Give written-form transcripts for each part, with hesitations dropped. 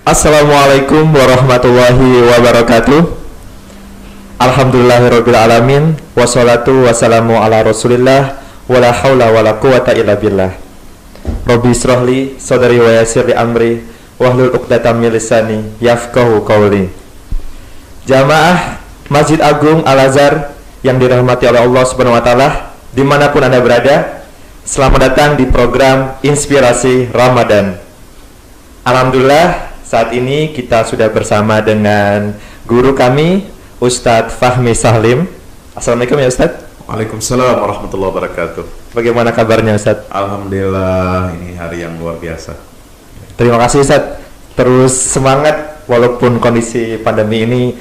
Assalamualaikum warahmatullahi wabarakatuh. Alhamdulillahirabbil alamin, wassalatu wassalamu ala Rasulillah, wala haula wala quwata illa billah. Rabbi israhli sadri wa yassirli amri wahlul 'uqdatam min lisani yafqahu qawli. Jamaah Masjid Agung Al-Azhar yang dirahmati oleh Allah Subhanahu wa taala, dimanapun Anda berada, selamat datang di program Inspirasi Ramadan. Alhamdulillah, saat ini kita sudah bersama dengan guru kami, Ustadz Fahmi Salim. Assalamualaikum ya Ustadz. Waalaikumsalam warahmatullahi wabarakatuh. Bagaimana kabarnya Ustadz? Alhamdulillah, ini hari yang luar biasa. Terima kasih Ustadz. Terus semangat walaupun kondisi pandemi ini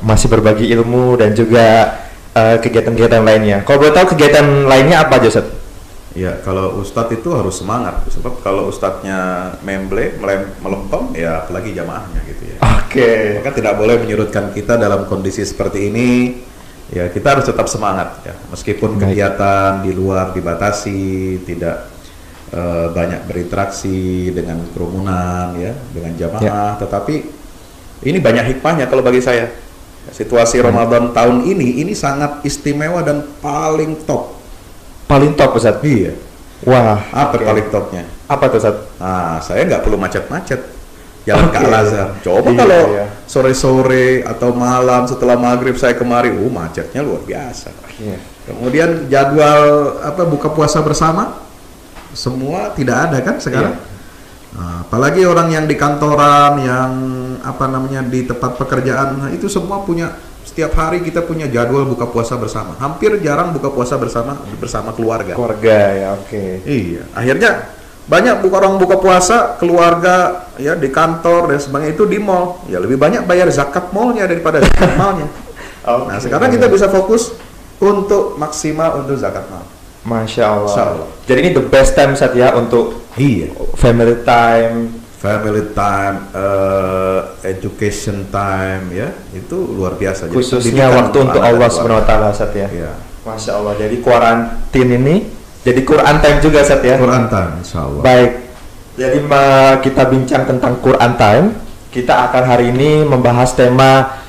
masih berbagi ilmu dan juga kegiatan-kegiatan lainnya. Kalau boleh tahu kegiatan lainnya apa aja Ustadz? Ya, kalau Ustadz itu harus semangat. Sebab kalau Ustadznya melempem, ya apalagi jamaahnya gitu ya. Oke. Maka tidak boleh menyurutkan kita dalam kondisi seperti ini. Ya, kita harus tetap semangat ya. Meskipun kegiatan di luar dibatasi, tidak banyak berinteraksi dengan kerumunan ya, dengan jamaah, tetapi ini banyak hikmahnya kalau bagi saya. Situasi Ramadan tahun ini sangat istimewa dan paling top. Paling top Ustadz? Iya. Wah, apa paling topnya? Apa tuh Ustadz? Nah, saya nggak perlu macet-macet jalan ke Al-Azhar. Coba kalau sore-sore atau malam setelah maghrib saya kemari, macetnya luar biasa. Kemudian jadwal buka puasa bersama, semua tidak ada kan sekarang. Nah, apalagi orang yang di kantoran, yang di tempat pekerjaan, nah, itu semua punya. Setiap hari kita punya jadwal buka puasa bersama. Hampir jarang buka puasa bersama keluarga. Keluarga ya, oke. Iya, akhirnya banyak orang buka puasa keluarga ya di kantor dan sebagainya itu di mall. Ya lebih banyak bayar zakat mallnya daripada zakat malnya. Nah, sekarang kita bisa fokus untuk maksimal untuk zakat mal. Masya Allah. Jadi ini the best time saat ya untuk family time, education time ya, itu luar biasa. Khususnya waktu untuk Allah Subhanahu wa taala Ustaz ya. Masya Allah. Jadi kuarantin ini jadi Quran time juga Ustaz ya. Quran time insyaallah. Baik. Jadi kita bincang tentang Quran time. Kita akan hari ini membahas tema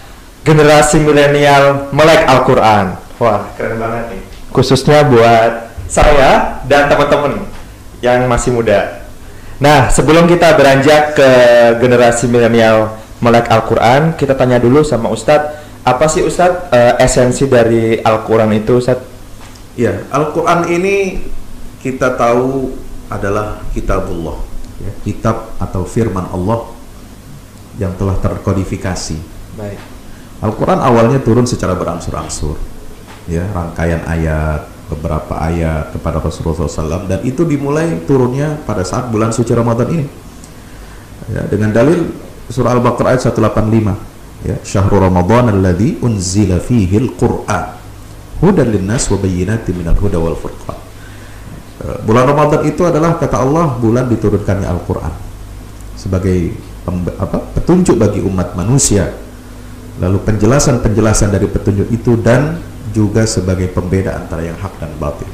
generasi milenial melek Al-Quran. Wah, keren banget nih. Khususnya buat saya dan teman-teman yang masih muda. Nah, sebelum kita beranjak ke generasi milenial melek Al-Quran, kita tanya dulu sama Ustadz, apa sih Ustadz esensi dari Al-Quran itu Ustadz? Ya, Al-Quran ini kita tahu adalah kitabullah, ya, kitab atau firman Allah yang telah terkodifikasi. Baik. Al-Quran awalnya turun secara berangsur-angsur, ya, rangkaian ayat, beberapa ayat kepada Rasulullah SAW, dan itu dimulai turunnya pada saat bulan suci Ramadan ini ya, dengan dalil surah Al-Baqarah ayat 185 ya, syahrul Ramadan alladzi unzila fihi al-Qur'an hudan linnas wa bayyinatin minal huda wal furqan. Bulan Ramadan itu adalah, kata Allah, bulan diturunkannya Al-Quran sebagai petunjuk bagi umat manusia, lalu penjelasan dari petunjuk itu dan juga sebagai pembeda antara yang hak dan batil.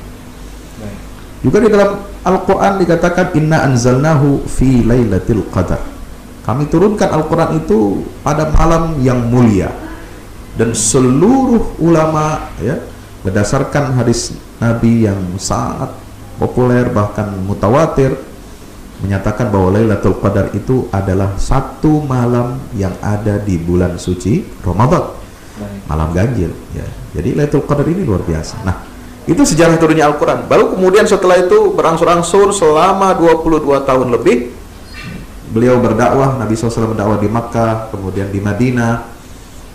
Juga di dalam Al-Quran dikatakan inna anzalnahu fi lailatul qadar. Kami turunkan Al-Quran itu pada malam yang mulia. Dan seluruh ulama ya, berdasarkan hadis Nabi yang sangat populer bahkan mutawatir, menyatakan bahwa Lailatul Qadar itu adalah satu malam yang ada di bulan suci Ramadan, malam ganjil ya. Jadi Lailatul Qadar ini luar biasa. Nah, itu sejarah turunnya Al-Quran. Baru kemudian setelah itu berangsur-angsur selama 22 tahun lebih beliau berdakwah, Nabi SAW berdakwah di Makkah, kemudian di Madinah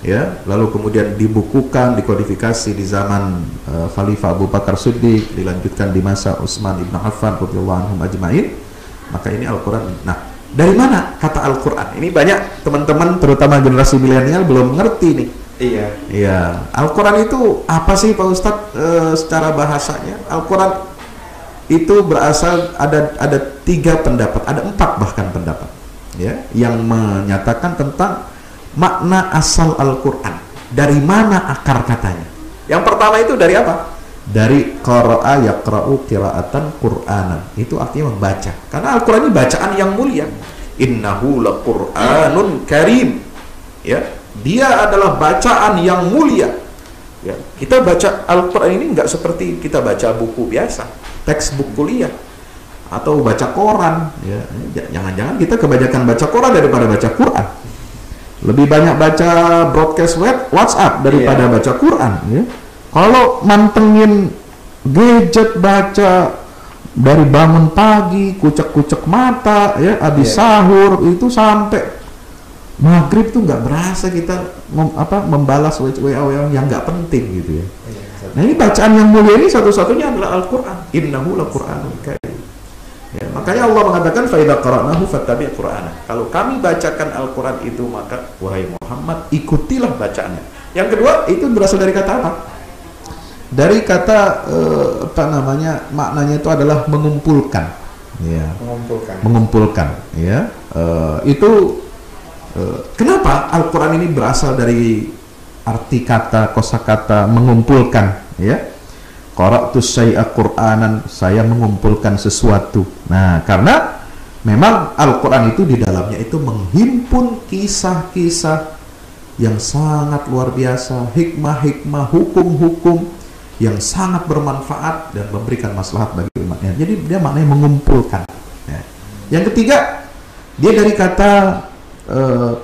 ya, lalu kemudian dibukukan, dikodifikasi di zaman Khalifah Abu Bakar Siddiq, dilanjutkan di masa Utsman ibn Affan radhiyallahu anhum ajma'in. Maka ini Al-Quran. Nah, dari mana kata Al-Quran? Ini banyak teman-teman terutama generasi milenial belum mengerti nih. Iya. Al-Quran itu apa sih Pak Ustadz secara bahasanya? Al-Quran itu berasal ada 3 pendapat, ada 4 bahkan pendapat, ya, yang menyatakan tentang makna asal Al-Quran. Dari mana akar katanya? Yang pertama itu dari apa? Dari qara'a yaqra'u qira'atan Qur'anan. Itu artinya membaca. Karena Al-Quran ini bacaan yang mulia. Innahu laqur'anun karim. Ya, dia adalah bacaan yang mulia. Ya, kita baca Al-Quran ini nggak seperti kita baca buku biasa, textbook kuliah atau baca koran. Ya, jangan-jangan kita kebanyakan baca koran daripada baca Quran. Lebih banyak baca broadcast WhatsApp daripada baca Quran. Ya. Kalau mantengin gadget, baca dari bangun pagi, kucek-kucek mata, ya, habis sahur itu sampai maghrib tuh nggak berasa kita membalas WA yang nggak penting gitu ya. Nah, ini bacaan yang mulia ini satu-satunya adalah Al-Quran. Innahu laqur'anun karim. Ya, makanya Allah mengatakan fa idza qara'nahu fattabi' qur'ana. Kalau kami bacakan Al-Quran itu, maka wahai Muhammad, ikutilah bacaannya. Yang kedua, itu berasal dari kata apa? Dari kata maknanya itu adalah mengumpulkan. Ya. Mengumpulkan, ya. Kenapa Al-Quran ini berasal dari arti kata, kosakata mengumpulkan, ya? Qara'tu syai'a Qur'anan, saya mengumpulkan sesuatu. Nah, karena memang Al-Quran itu di dalamnya itu menghimpun kisah-kisah yang sangat luar biasa, hikmah-hikmah, hukum-hukum yang sangat bermanfaat dan memberikan maslahat bagi umatnya. Jadi dia maknanya mengumpulkan. Ya. Yang ketiga, dia dari kata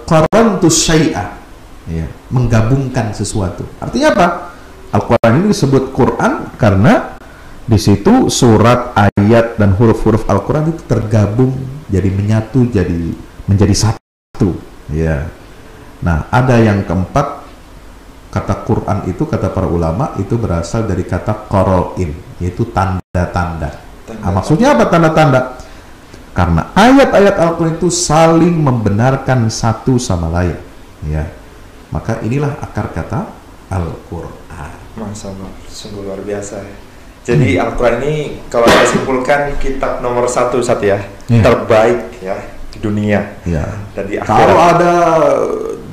qarantu syai'a, ya, menggabungkan sesuatu. Artinya apa? Al-Quran ini disebut Quran karena di situ surat, ayat, dan huruf-huruf Al-Quran itu tergabung jadi menyatu, jadi menjadi satu. Ya. Nah, ada yang keempat, kata Quran itu, kata para ulama, itu berasal dari kata qara'in, yaitu tanda-tanda. Nah, maksudnya apa tanda-tanda? Karena ayat-ayat Al-Quran itu saling membenarkan satu sama lain. Ya. Maka inilah akar kata Al-Quran. Masya Allah, sungguh luar biasa ya. Jadi Al-Quran ini kalau saya simpulkan kitab nomor 1 ya, terbaik ya di dunia. Ya. Dan di akhirat. Kalau ada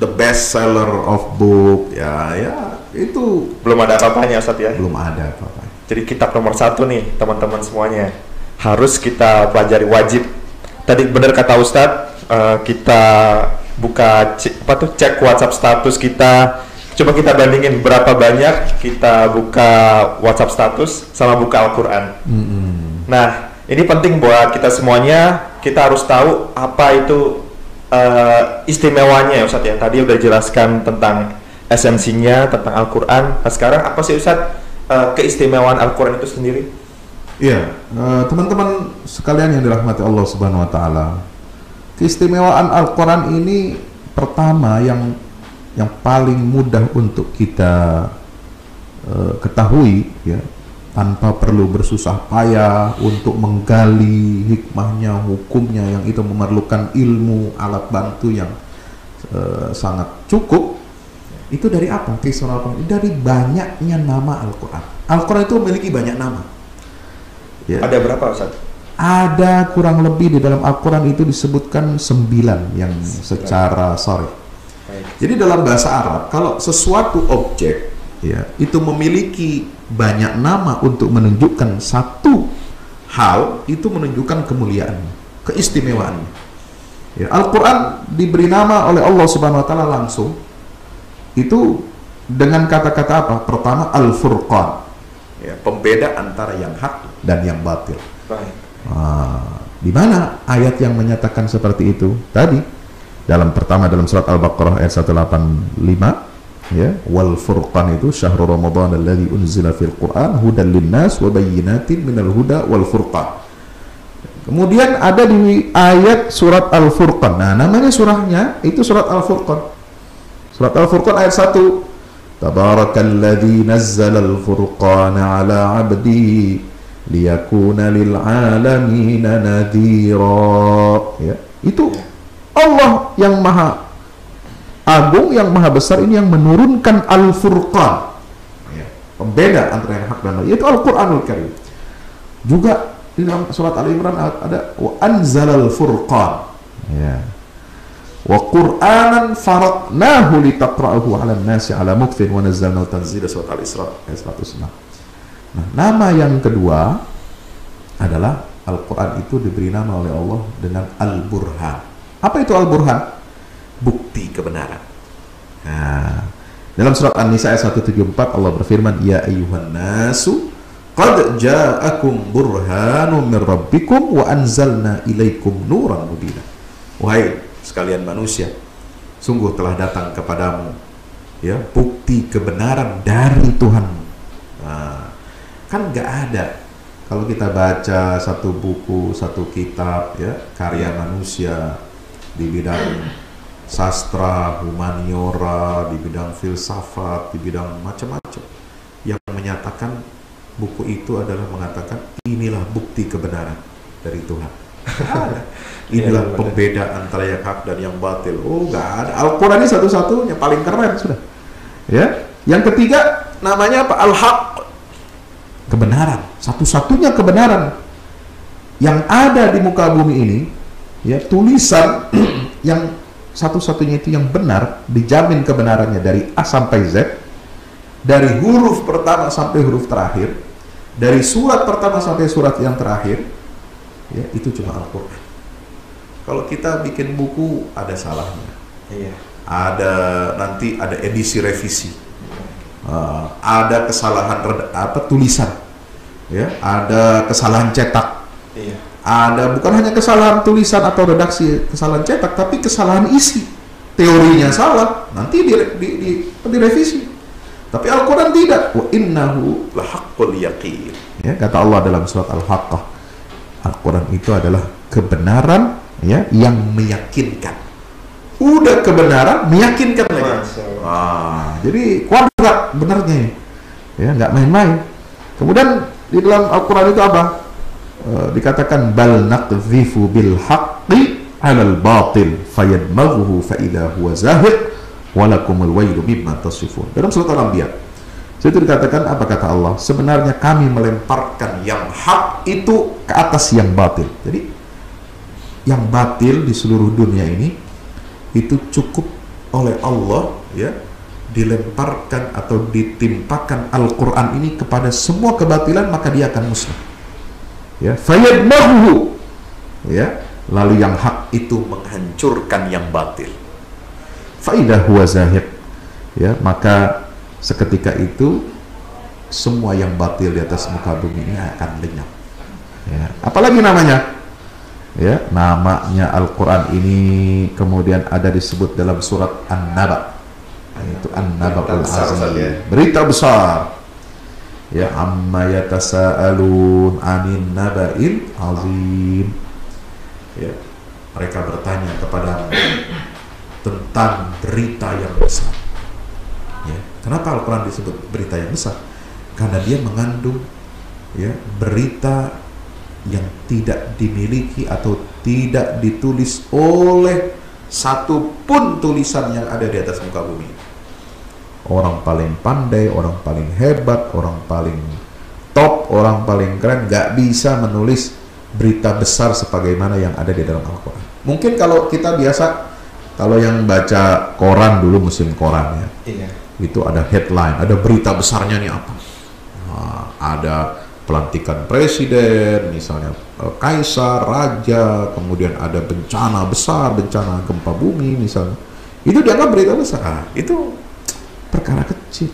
the best seller of book, ya itu belum ada apa-apanya Ustaz ya. Belum ada apa-apa. Jadi kitab nomor 1 nih teman-teman semuanya harus kita pelajari, wajib. Tadi benar kata Ustadz, kita buka cek WhatsApp status kita. Coba kita bandingin berapa banyak kita buka WhatsApp status sama buka Al-Quran. Nah, ini penting buat kita semuanya. Kita harus tahu apa itu istimewanya ya Ustadz ya. Tadi udah jelaskan tentang esensinya, tentang Al-Quran. Nah, sekarang apa sih Ustadz keistimewaan Al-Quran itu sendiri? Iya, teman-teman sekalian yang dirahmati Allah Subhanahu wa taala. Keistimewaan Al-Quran ini pertama yang paling mudah untuk kita ketahui, ya, tanpa perlu bersusah payah untuk menggali hikmahnya, hukumnya, yang itu memerlukan ilmu, alat bantu yang sangat cukup. Itu dari apa? Keistimewaan Al-Quran dari banyaknya nama Al-Quran. Al-Quran itu memiliki banyak nama. Ya. Ada berapa Ustaz? Ada kurang lebih di dalam Al-Quran itu disebutkan 9 yang secara sharih. Jadi dalam bahasa Arab, kalau sesuatu objek, ya, itu memiliki banyak nama untuk menunjukkan satu hal, itu menunjukkan kemuliaannya, keistimewaannya. Ya, Al-Quran diberi nama oleh Allah Subhanahu wa taala langsung itu dengan kata-kata apa? Pertama, Al-Furqan, ya, pembeda antara yang hak dan yang batil. Di mana ayat yang menyatakan seperti itu? Tadi dalam surat Al-Baqarah ayat 185, ya, wal furqan itu syahrul ramadhan alladzi unzila fil Qur'an hudan linnas wa bayyinatin minal huda wal furqan. Kemudian ada di ayat surat Al-Furqan. Nah, namanya surahnya itu surat Al-Furqan. Surat Al-Furqan ayat 1. Tabarakalladzi nazzala al-furqana 'ala 'abdihi liyakuna lil 'alamina nadhira. Ya, itu Allah yang maha agung, yang maha besar ini yang menurunkan Al-Furqan, ya, pembeda antara yang hak dan batil, yaitu Al-Quranul Karim. Juga di dalam surat Al-Imran ada wa anzalal furqan. Ya. Wa Qur'anan faraqnahu litaqra'ahu 'alan nasi 'ala mukfin wa nazzalnahu tanzila, surat Al-Isra ayat 106. Nah, nama yang kedua adalah Al-Quran itu diberi nama oleh Allah dengan Al-Burhan. Apa itu Al-Burhan? Bukti kebenaran. Nah, dalam surat An-Nisa ayat 174 Allah berfirman, ya ayyuhan nasu qad ja'akum burhanun min rabbikum wa anzalna ilaikum nuran mubina. Wahai sekalian manusia, sungguh telah datang kepadamu ya bukti kebenaran dari Tuhanmu. Nah, kan nggak ada kalau kita baca satu buku, satu kitab ya karya manusia di bidang sastra, humaniora, di bidang filsafat, di bidang macam-macam, yang menyatakan buku itu adalah mengatakan inilah bukti kebenaran dari Tuhan. Inilah pembeda antara yang hak dan yang batil. Oh, nggak ada. Al-Quran ini satu-satunya paling keren sudah. Ya. Yang ketiga namanya apa? Al-Haq. Kebenaran. Satu-satunya kebenaran yang ada di muka bumi ini, ya, tulisan yang satu-satunya itu yang benar, dijamin kebenarannya dari A sampai Z, dari huruf pertama sampai huruf terakhir, dari surat pertama sampai surat yang terakhir, ya, itu cuma Al-Quran. Kalau kita bikin buku ada salahnya, iya. Nanti ada edisi revisi, ada kesalahan tulisan, ya, ada kesalahan cetak, iya. Ada bukan hanya kesalahan tulisan atau redaksi, kesalahan cetak, tapi kesalahan isi. Teorinya salah, nanti direvisi. Tapi Al-Quran tidak. Wa innahu lahaqqul yaqin. Ya, kata Allah dalam surat Al-Haqqah. Al-Quran itu adalah kebenaran, ya, yang meyakinkan. Udah kebenaran, meyakinkan lagi. Jadi kuadrat benarnya. Ya, nggak main-main. Kemudian di dalam Al-Quran itu apa? Dikatakan bal naqdhifu bil haqqi 'alal batil fayadmaghuhu fa idza huwa zahiq wa lakumul wailu mimma tasifun. Dalam surat Al-Anbiya itu dikatakan apa kata Allah? Sebenarnya kami melemparkan yang hak itu ke atas yang batil. Jadi yang batil di seluruh dunia ini itu cukup oleh Allah, ya, dilemparkan atau ditimpakan Al-Quran ini kepada semua kebatilan, maka dia akan musnah. Ya, fayadmahu, ya, lalu yang hak itu menghancurkan yang batil. Faidah huwa zahiq, ya, maka seketika itu semua yang batil di atas muka bumi ini akan lenyap. Ya, apalagi namanya? Ya, namanya Al-Quran ini kemudian ada disebut dalam surat An-Naba. Itu An-Naba'ul Azim, berita besar. Ya, amma yatasaalun 'anin naba'il azim. Ya, mereka bertanya kepadamu tentang berita yang besar. Ya, kenapa Al-Quran disebut berita yang besar? Karena dia mengandung, ya, berita yang tidak dimiliki atau tidak ditulis oleh satu pun tulisan yang ada di atas muka bumi. Orang paling pandai, orang paling hebat, orang paling top, orang paling keren nggak bisa menulis berita besar sebagaimana yang ada di dalam Al-Quran. Mungkin kalau kita biasa, kalau yang baca koran dulu, musim koran, ya, iya, itu ada headline, ada berita besarnya nih apa? Nah, ada pelantikan presiden, misalnya kaisar, raja, kemudian ada bencana besar, bencana gempa bumi misalnya. Itu dianggap berita besar. Nah, itu perkara kecil.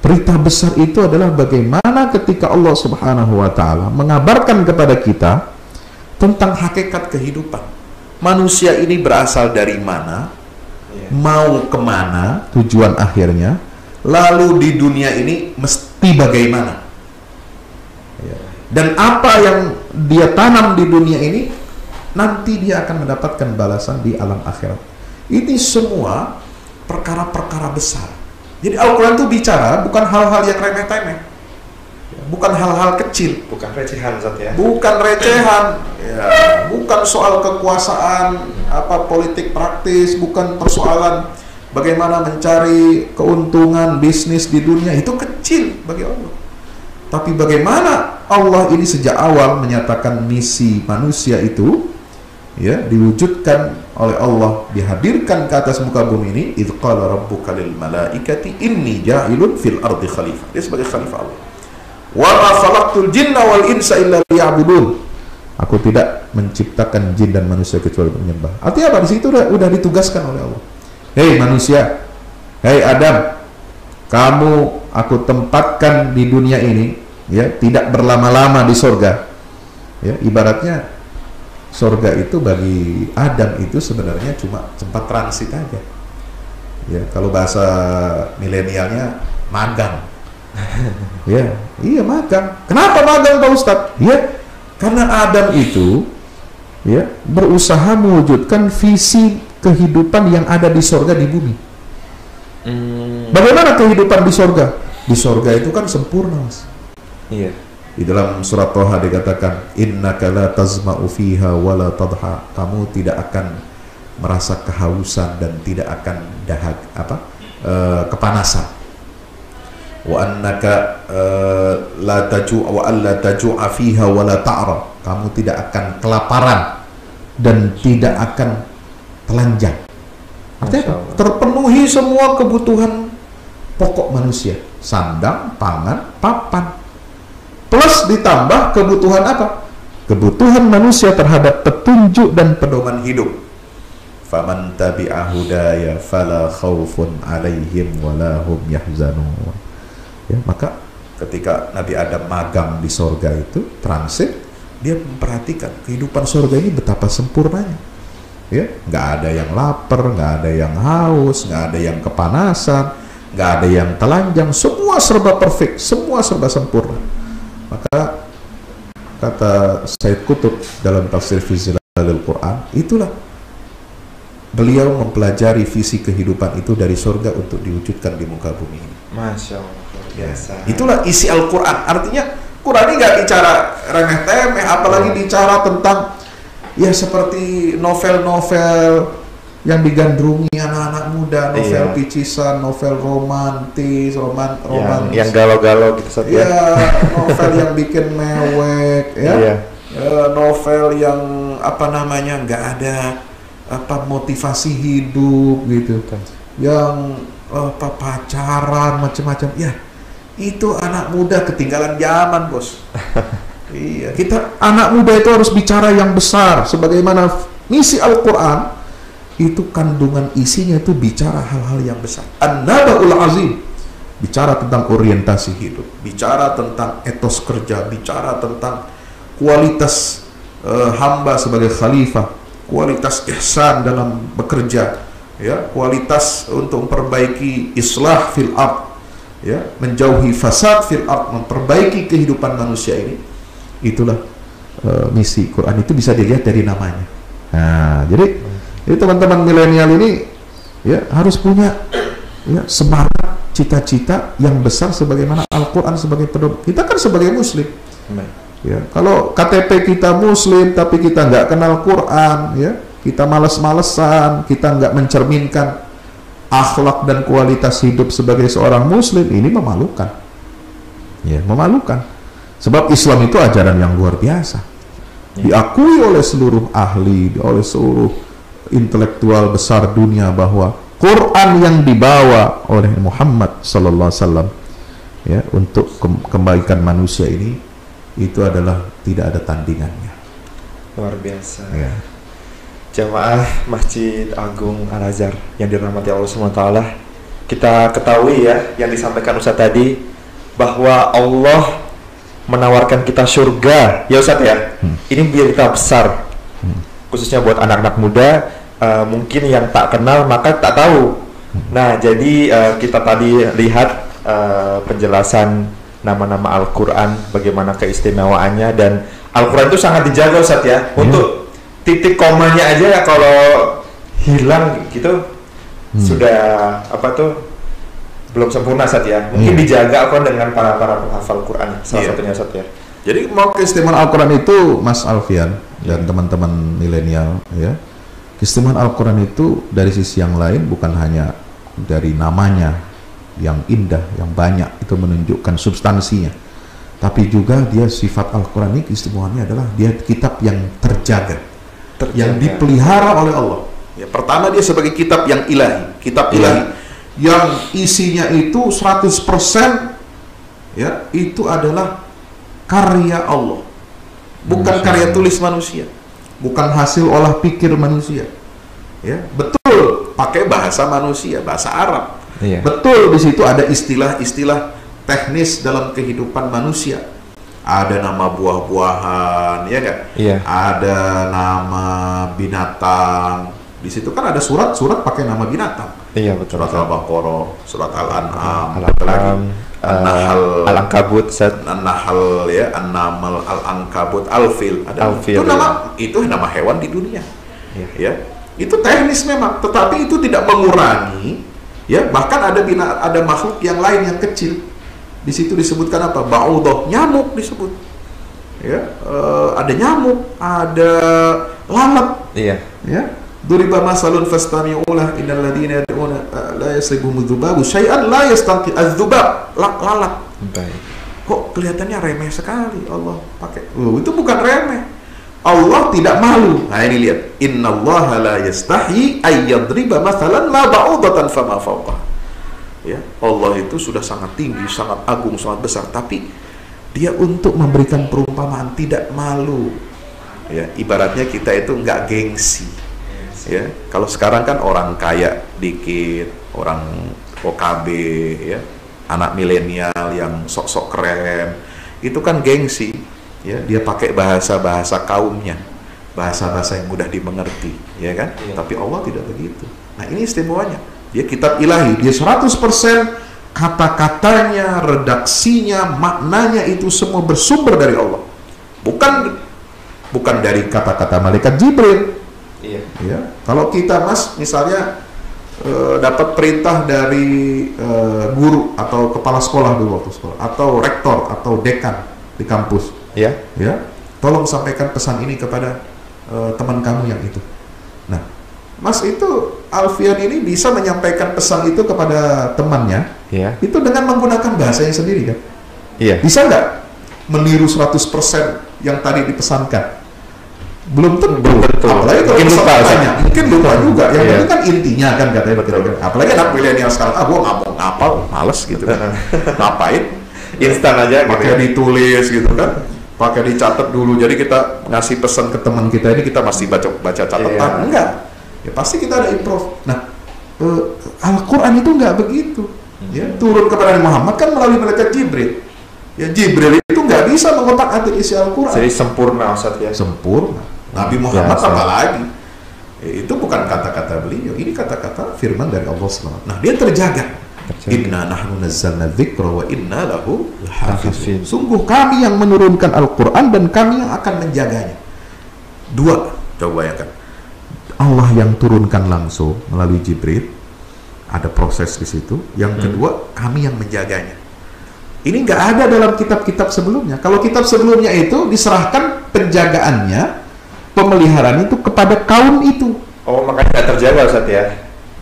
Berita besar itu adalah bagaimana ketika Allah Subhanahu wa Ta'ala mengabarkan kepada kita tentang hakikat kehidupan. Manusia ini berasal dari mana, mau kemana, tujuan akhirnya, lalu di dunia ini mesti bagaimana. Dan apa yang dia tanam di dunia ini, nanti dia akan mendapatkan balasan di alam akhirat. Ini semua perkara-perkara besar. Jadi Al-Quran itu bicara bukan hal-hal yang remeh-temeh, bukan hal-hal kecil, bukan recehan, Zat, ya. Bukan recehan, ya, bukan soal kekuasaan, apa politik praktis, bukan persoalan bagaimana mencari keuntungan bisnis di dunia, itu kecil bagi Allah. Tapi bagaimana Allah ini sejak awal menyatakan misi manusia itu ya diwujudkan oleh Allah, dihadirkan ke atas muka bumi ini. Idz qala rabbuka lil malaikati inni ja'ilun fil ardi khalifah. Dia sebagai khalifah Allah. Wa ma khalaqtul jinna wal insa illa liya'budun. Aku tidak menciptakan jin dan manusia kecuali untuk menyembah. Artinya apa? Di situ udah ditugaskan oleh Allah. Hei manusia, hei Adam, kamu aku tempatkan di dunia ini, ya, tidak berlama-lama di surga. Ya, ibaratnya surga itu bagi Adam itu sebenarnya cuma tempat transit aja. Ya, kalau bahasa milenialnya magang. Ya, iya magang. Kenapa magang Pak Ustadz? Ya, karena Adam itu ya berusaha mewujudkan visi kehidupan yang ada di surga di bumi. Bagaimana kehidupan di surga? Di surga itu kan sempurna, Mas. Iya. Di dalam surat Thaha dikatakan, innaka la tazma'u fiha wa la tadha. Kamu tidak akan merasa kehausan dan tidak akan kepanasan. Wa annaka la taju'a wa alla taju'a fiha wa la ta'ra. Kamu tidak akan kelaparan dan tidak akan telanjang. Artinya terpenuhi semua kebutuhan pokok manusia, sandang, pangan, papan. Plus ditambah kebutuhan apa? Kebutuhan manusia terhadap petunjuk dan pedoman hidup. Faman tabi'a hudaya fala khaufun 'alaihim wala hum yahzanun. Ya, maka ketika Nabi Adam magang di surga itu transit, dia memperhatikan kehidupan surga ini betapa sempurnanya. Ya, nggak ada yang lapar, nggak ada yang haus, nggak ada yang kepanasan, nggak ada yang telanjang, semua serba perfect, semua serba sempurna. Maka kata Said Qutb dalam tafsir fi Zilalil Quran, itulah beliau mempelajari visi kehidupan itu dari surga untuk diwujudkan di muka bumi ini. Masya Allah. Biasa. Itulah isi Al-Quran. Artinya Quran ini nggak bicara remeh temeh, apalagi bicara tentang ya seperti novel-novel yang digandrungi anak-anak muda, novel picisan, novel romantis, yang galau-galau gitu saja. Ya, novel yang bikin mewek, ya, novel yang nggak ada motivasi hidup gitu, yang pacaran macam-macam, ya. Itu anak muda ketinggalan zaman, bos. Iya, kita anak muda itu harus bicara yang besar, sebagaimana misi Al-Quran itu kandungan isinya itu bicara hal-hal yang besar. An-Naba'ul Azim, bicara tentang orientasi hidup, bicara tentang etos kerja, bicara tentang kualitas hamba sebagai khalifah, kualitas ihsan dalam bekerja, ya, kualitas untuk memperbaiki islah fil ard, ya, menjauhi fasad fil ard, memperbaiki kehidupan manusia ini. Itulah misi Quran. Itu bisa dilihat dari namanya. Nah, jadi teman-teman milenial ini ya harus punya ya semangat, cita-cita yang besar sebagaimana Al-Quran sebagai pedoman. Kita kan sebagai muslim, ya, kalau KTP kita muslim tapi kita nggak kenal Quran, ya, kita males-malesan, kita nggak mencerminkan akhlak dan kualitas hidup sebagai seorang muslim, ini memalukan. Ya, memalukan. Sebab Islam itu ajaran yang luar biasa. Diakui oleh seluruh ahli, oleh seluruh intelektual besar dunia bahwa Quran yang dibawa oleh Muhammad sallallahu alaihi wasallam, ya, untuk kebaikan manusia ini itu adalah tidak ada tandingannya. Luar biasa. Ya. Jamaah Masjid Agung Al-Azhar yang dirahmati Allah SWT, kita ketahui ya yang disampaikan Ustaz tadi, bahwa Allah menawarkan kita surga, ya Ustaz ya. Ini biar kita besar, khususnya buat anak-anak muda, mungkin yang tak kenal maka tak tahu. Nah, jadi kita tadi lihat penjelasan nama-nama Al-Quran, bagaimana keistimewaannya, dan Al-Quran itu sangat dijaga Ustaz ya. Untuk titik komanya aja ya kalau hilang gitu sudah belum sempurna Ustaz ya. Mungkin dijaga Al-Quran dengan para penghafal Quran salah satunya Ustaz ya. Jadi mau keistimewaan Al-Quran itu, Mas Alfian dan teman-teman milenial, ya, keistimewaan Al-Quran itu dari sisi yang lain bukan hanya dari namanya yang indah, yang banyak, itu menunjukkan substansinya, Tapi juga dia sifat Al-Quran ini istimewaannya adalah dia kitab yang terjaga, yang dipelihara oleh Allah. Ya, pertama dia sebagai kitab yang ilahi, kitab ilahi yang isinya itu 100% ya, itu adalah karya Allah, bukan karya tulis manusia, bukan hasil olah pikir manusia. Ya, betul pakai bahasa manusia, bahasa Arab. Betul di situ ada istilah-istilah teknis dalam kehidupan manusia. Ada nama buah-buahan, ya kan? Ada nama binatang. Di situ kan ada surat-surat pakai nama binatang. Betul. Surat Al-Baqarah, surat Al-An'am, An-Nahl, Al-Ankabut, An-Nahl, ya, An-Namal, Al-Ankabut, Al-Fil. Itu nama hewan di dunia. Ya, itu teknis memang, tetapi itu tidak mengurangi, ya, bahkan ada makhluk yang lain yang kecil. Di situ disebutkan apa? Ba'udah, nyamuk disebut. Ya, ada nyamuk, ada lalat. Ya. Duriba masalun fastami'ulah innal ladzina yad'una la yasribuhum dzubabu syai'an la yastanqi adz-dzubab, lalat. Kok kelihatannya remeh sekali Allah pakai. Itu bukan remeh. Allah tidak malu. Nah ini lihat, innallaha la yastahi ay yadriba masalan ma ba'udatan fama fawqa. Ya, Allah itu sudah sangat tinggi, sangat agung, sangat besar, tapi dia untuk memberikan perumpamaan tidak malu. Ya, ibaratnya kita itu enggak gengsi. Ya, kalau sekarang kan orang kaya dikit, orang OKB, ya, anak milenial yang sok-sok keren, itu kan gengsi. Ya, dia pakai bahasa-bahasa kaumnya, bahasa-bahasa yang mudah dimengerti, ya kan? Tapi Allah tidak begitu. Nah, ini istimewanya. Dia kitab ilahi, dia 100% kata-katanya, redaksinya, maknanya itu semua bersumber dari Allah. Bukan dari kata-kata malaikat Jibril. Ya, kalau kita misalnya dapat perintah dari guru atau kepala sekolah dulu waktu sekolah, atau rektor atau dekan di kampus, ya, tolong sampaikan pesan ini kepada teman kamu yang itu. Nah, Mas itu Alfian ini bisa menyampaikan pesan itu kepada temannya, itu dengan menggunakan bahasanya sendiri kan? Bisa nggak meniru 100% yang tadi dipesankan? Belum tentu. Apalagi kalau mungkin lupa juga. Yang penting kan intinya kan katanya. Apalagi anak milenial sekarang, gua nggak mau ngapal, males gitu kan. Ngapain? Instan aja. Pakai ditulis gitu kan. Pakai dicatat dulu. Jadi kita ngasih pesan ke teman kita ini kita masih baca catatan. Enggak. Ya pasti kita ada improve. Nah, Al-Quran itu enggak begitu. Ya, turun kepada Muhammad kan melalui malaikat Jibril. Ya, Jibril itu nggak bisa mengotak-atik isi Al-Quran. Jadi sempurna, Ustaz, ya. Sempurna. Nabi Muhammad apa lagi? Itu bukan kata-kata beliau, ini kata-kata firman dari Allah SWT. Nah, dia terjaga. Inna nahnu nazzalna dzikra wa inna lahu lahafizun. Sungguh kami yang menurunkan Al-Quran dan kami yang akan menjaganya. Dua, coba bayangkan. Allah yang turunkan langsung melalui Jibril, ada proses di situ. Yang kedua, kami yang menjaganya. Ini nggak ada dalam kitab-kitab sebelumnya. Kalau kitab sebelumnya itu diserahkan penjagaannya, pemeliharaan itu kepada kaum itu. Oh, makanya nggak terjaga, Ustaz, ya?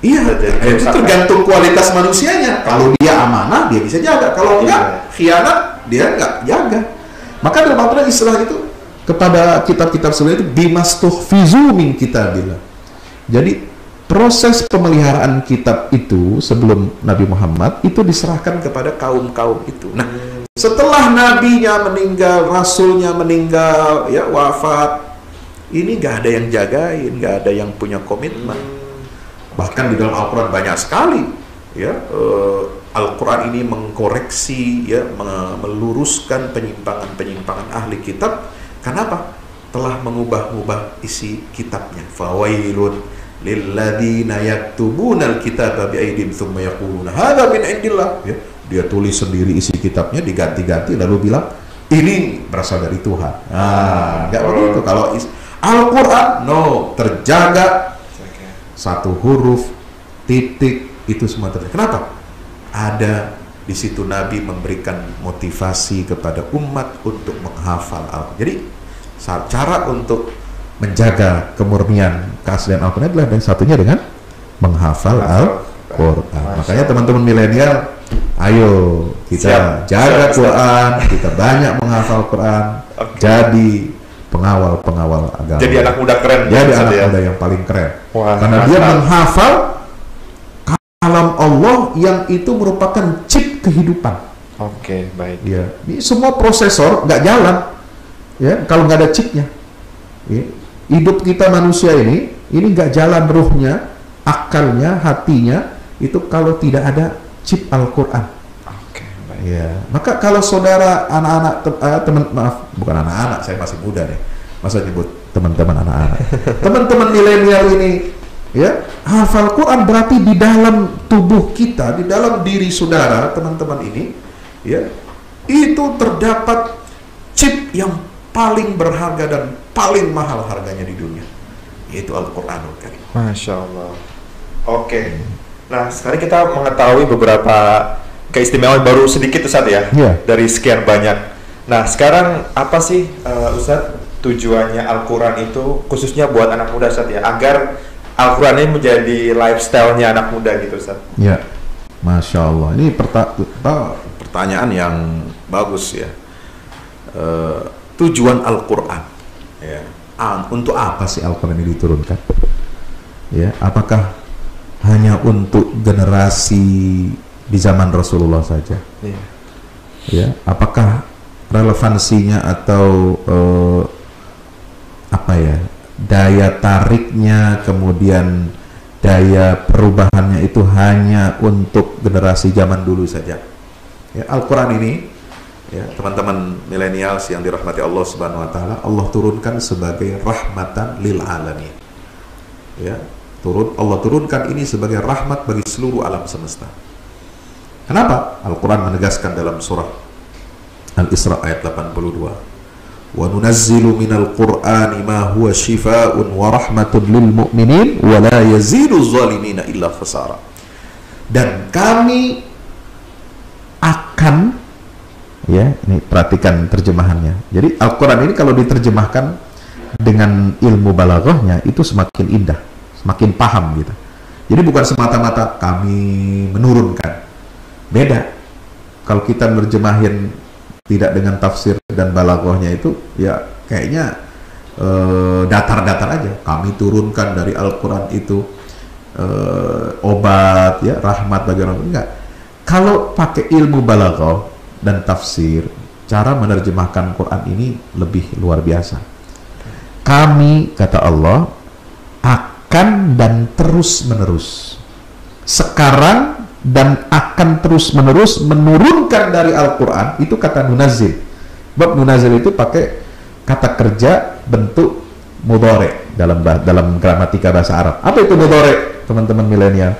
Iya, itu tergantung kualitas manusianya. Kalau dia amanah, dia bisa jaga. Kalau enggak, khianat, dia enggak jaga. Maka dalam Al-Quran istilah itu kepada kitab-kitab sebelumnya itu bimastuhfizu min kitabillah. Jadi proses pemeliharaan kitab itu sebelum Nabi Muhammad itu diserahkan kepada kaum-kaum itu. Nah, setelah nabinya meninggal, rasulnya meninggal, ya wafat, ini nggak ada yang jagain, nggak ada yang punya komitmen. Bahkan di dalam Al-Quran banyak sekali, ya, Al-Quran ini mengkoreksi, ya, meluruskan penyimpangan-penyimpangan ahli kitab. Kenapa? Telah mengubah-ubah isi kitabnya. Fawailun lilladzina yaktubunal kitaba biaidihim tsumma yaquluna hadza min indillah. Ya, dia tulis sendiri isi kitabnya, diganti-ganti lalu bilang ini berasal dari Tuhan. Nah, nggak begitu. Kalau Al-Quran terjaga, satu huruf, titik, itu semua terjaga. Kenapa? Ada di situ Nabi memberikan motivasi kepada umat untuk menghafal Al-Quran. Jadi cara untuk menjaga kemurnian keaslian Al-Quran adalah dan satunya dengan menghafal Quran. Makanya teman-teman milenial, ayo kita jaga Quran, kita banyak menghafal Quran, jadi pengawal agama. Jadi anak muda keren. Jadi anak muda yang paling keren. Wah, karena dia menghafal kalam Allah yang itu merupakan chip kehidupan. Oke, baik. Ya, ini semua prosesor nggak jalan, ya kalau nggak ada chipnya. Ya. Hidup kita manusia ini nggak jalan ruhnya, akalnya, hatinya itu kalau tidak ada chip Al-Quran. Oke, baik. Ya, maka kalau saudara anak-anak bukan anak-anak, saya masih muda nih, masa nyebut teman-teman anak-anak, teman-teman milenial ini, ya hafal Quran berarti di dalam tubuh kita, di dalam diri saudara, teman-teman ini, ya itu terdapat chip yang paling berharga dan paling mahal harganya di dunia, yaitu Al-Quranul Karim. Masya Allah. Oke. Nah, sekarang kita mengetahui beberapa keistimewaan baru sedikit Ustadz ya, dari sekian banyak. Nah, sekarang apa sih Ustadz tujuannya Al-Quran itu khususnya buat anak muda Ustadz ya, agar Al-Quran ini menjadi lifestyle-nya anak muda gitu Ustadz? Ya, Masya Allah. Ini pertanyaan yang bagus ya. Tujuan Al-Quran, ya. Untuk apa sih Al-Quran ini diturunkan? Ya, apakah hanya untuk generasi di zaman Rasulullah saja? Iya. Ya, apakah relevansinya atau daya tariknya, kemudian daya perubahannya itu hanya untuk generasi zaman dulu saja? Ya, Al-Quran ini, ya teman-teman milenials yang dirahmati Allah Subhanahu Wa Taala, Allah turunkan sebagai rahmatan lil alamin. Ya, Allah turunkan ini sebagai rahmat bagi seluruh alam semesta. Kenapa? Al-Quran menegaskan dalam surah Al-Isra ayat 82, wa nunazzilu minal qur'ani ma huwa shifaa'un wa rahmatun lil mu'minin wa la yazidu zalimina illa khasara. Dan kami akan, ya ini perhatikan terjemahannya. Jadi Al-Quran ini kalau diterjemahkan dengan ilmu balaghahnya itu semakin indah, semakin paham gitu. Jadi bukan semata-mata kami menurunkan. Beda. Kalau kita nerjemahin tidak dengan tafsir dan balaghahnya itu ya kayaknya datar-datar aja. Kami turunkan dari Al-Quran itu obat ya, rahmat bagi orang. Enggak. Kalau pakai ilmu balaghah dan tafsir, cara menerjemahkan Quran ini lebih luar biasa. Kami, kata Allah, akan dan terus menerus, sekarang dan akan terus menerus menurunkan dari Al-Quran. Itu kata nunazil. Bab nunazil itu pakai kata kerja bentuk mudhari dalam gramatika bahasa Arab. Apa itu mudhari, teman-teman milenial?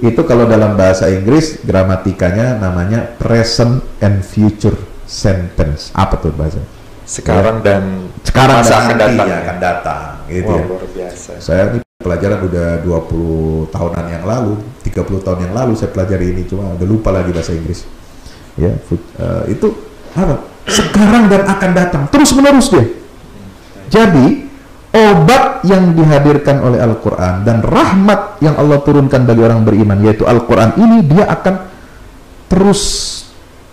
Itu kalau dalam bahasa Inggris gramatikanya namanya present and future sentence. Apa tuh bahasa? Sekarang dan masa akan datang. Akan datang gitu. Wah, ya. luar biasa. Saya ini pelajaran udah 20 tahunan yang lalu, 30 tahun yang lalu saya pelajari ini, cuma udah lupa lagi bahasa Inggris. Ya, itu apa? Sekarang dan akan datang, terus menerus dia. Jadi obat yang dihadirkan oleh Al-Quran dan rahmat yang Allah turunkan bagi orang beriman, yaitu Al-Quran ini, dia akan terus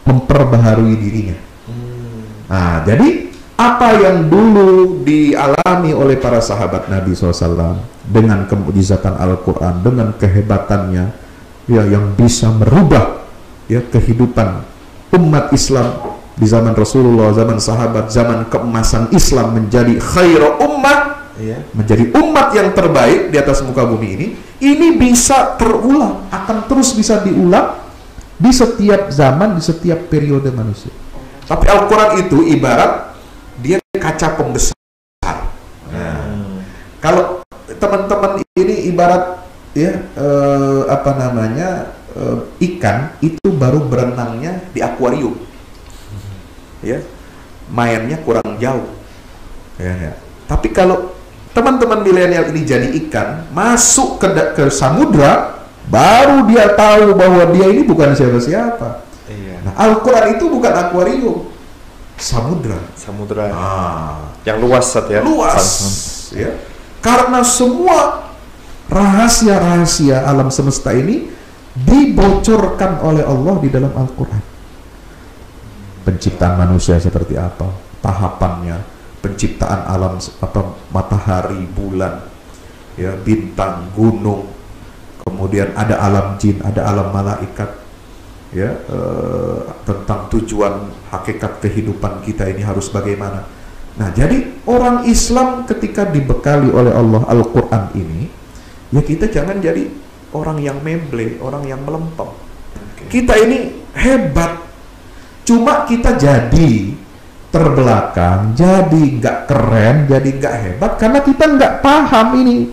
memperbaharui dirinya. Nah, jadi apa yang dulu dialami oleh para sahabat Nabi SAW dengan kemujizatan Al-Quran, dengan kehebatannya, ya, yang bisa merubah ya kehidupan umat Islam di zaman Rasulullah, zaman sahabat, zaman keemasan Islam menjadi khairu ummah, ya, menjadi umat yang terbaik di atas muka bumi ini bisa terulang, akan terus bisa diulang di setiap zaman, di setiap periode manusia. Tapi Al-Quran itu ibarat dia kaca pembesar. Nah, kalau teman-teman ini ibarat ya ikan itu baru berenangnya di akuarium, ya, mainnya kurang jauh, ya. Tapi kalau teman-teman milenial ini jadi ikan, masuk ke samudra, baru dia tahu bahwa dia ini bukan siapa-siapa. Iya. Nah, Al-Quran itu bukan akuarium, samudra. Yang luas, ya. Luas, ya. Karena semua rahasia-rahasia alam semesta ini dibocorkan oleh Allah di dalam Al-Quran. Penciptaan manusia seperti apa, tahapannya, penciptaan alam matahari, bulan, ya, bintang, gunung, kemudian ada alam jin, ada alam malaikat, ya, tentang tujuan hakikat kehidupan kita ini harus bagaimana. Nah, jadi orang Islam ketika dibekali oleh Allah Al-Quran ini, ya kita jangan jadi orang yang memble, orang yang melempem. Kita ini hebat, cuma kita jadi terbelakang, jadi nggak keren, jadi nggak hebat karena kita nggak paham ini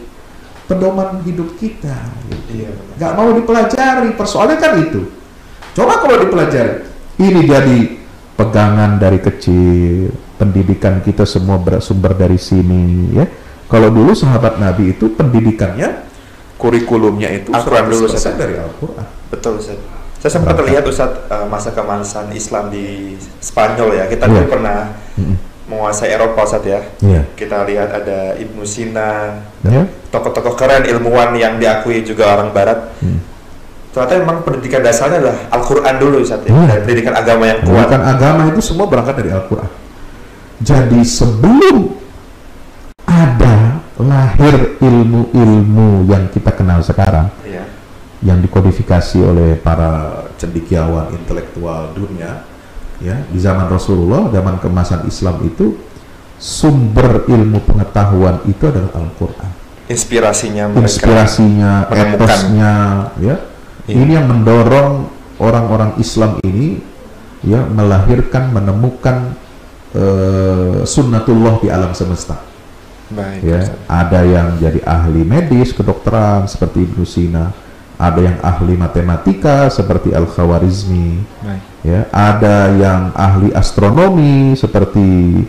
pedoman hidup kita. Gitu. Nggak mau dipelajari, persoalannya kan itu. Coba kalau dipelajari, ini jadi pegangan dari kecil, pendidikan kita semua bersumber dari sini, ya. Kalau dulu sahabat Nabi itu pendidikannya, kurikulumnya itu Al-Quran dulu, 100% dari Al-Quran. Betul, Ustaz. Saya sempat lihat, Ustaz, masa kemasan Islam di Spanyol, ya. Kita dulu pernah menguasai Eropa, Ustaz, ya. Kita lihat ada Ibnu Sina, tokoh-tokoh keren, ilmuwan yang diakui juga orang Barat. Ternyata memang pendidikan dasarnya adalah Al-Quran dulu, Ustaz, ya. Dan pendidikan agama yang kuat. Pendidikan agama itu semua berangkat dari Al-Quran. Jadi sebelum ada lahir ilmu-ilmu yang kita kenal sekarang, yang dikodifikasi oleh para cendekiawan intelektual dunia, ya, di zaman Rasulullah, zaman keemasan Islam itu, sumber ilmu pengetahuan itu adalah Al-Quran. Inspirasinya, etosnya, ya. Ini yang mendorong orang-orang Islam ini, ya, melahirkan, menemukan sunnatullah di alam semesta. Baik, ya, ada yang jadi ahli medis, kedokteran seperti Ibnu Sina, ada yang ahli matematika seperti Al-Khawarizmi, ya, ada yang ahli astronomi seperti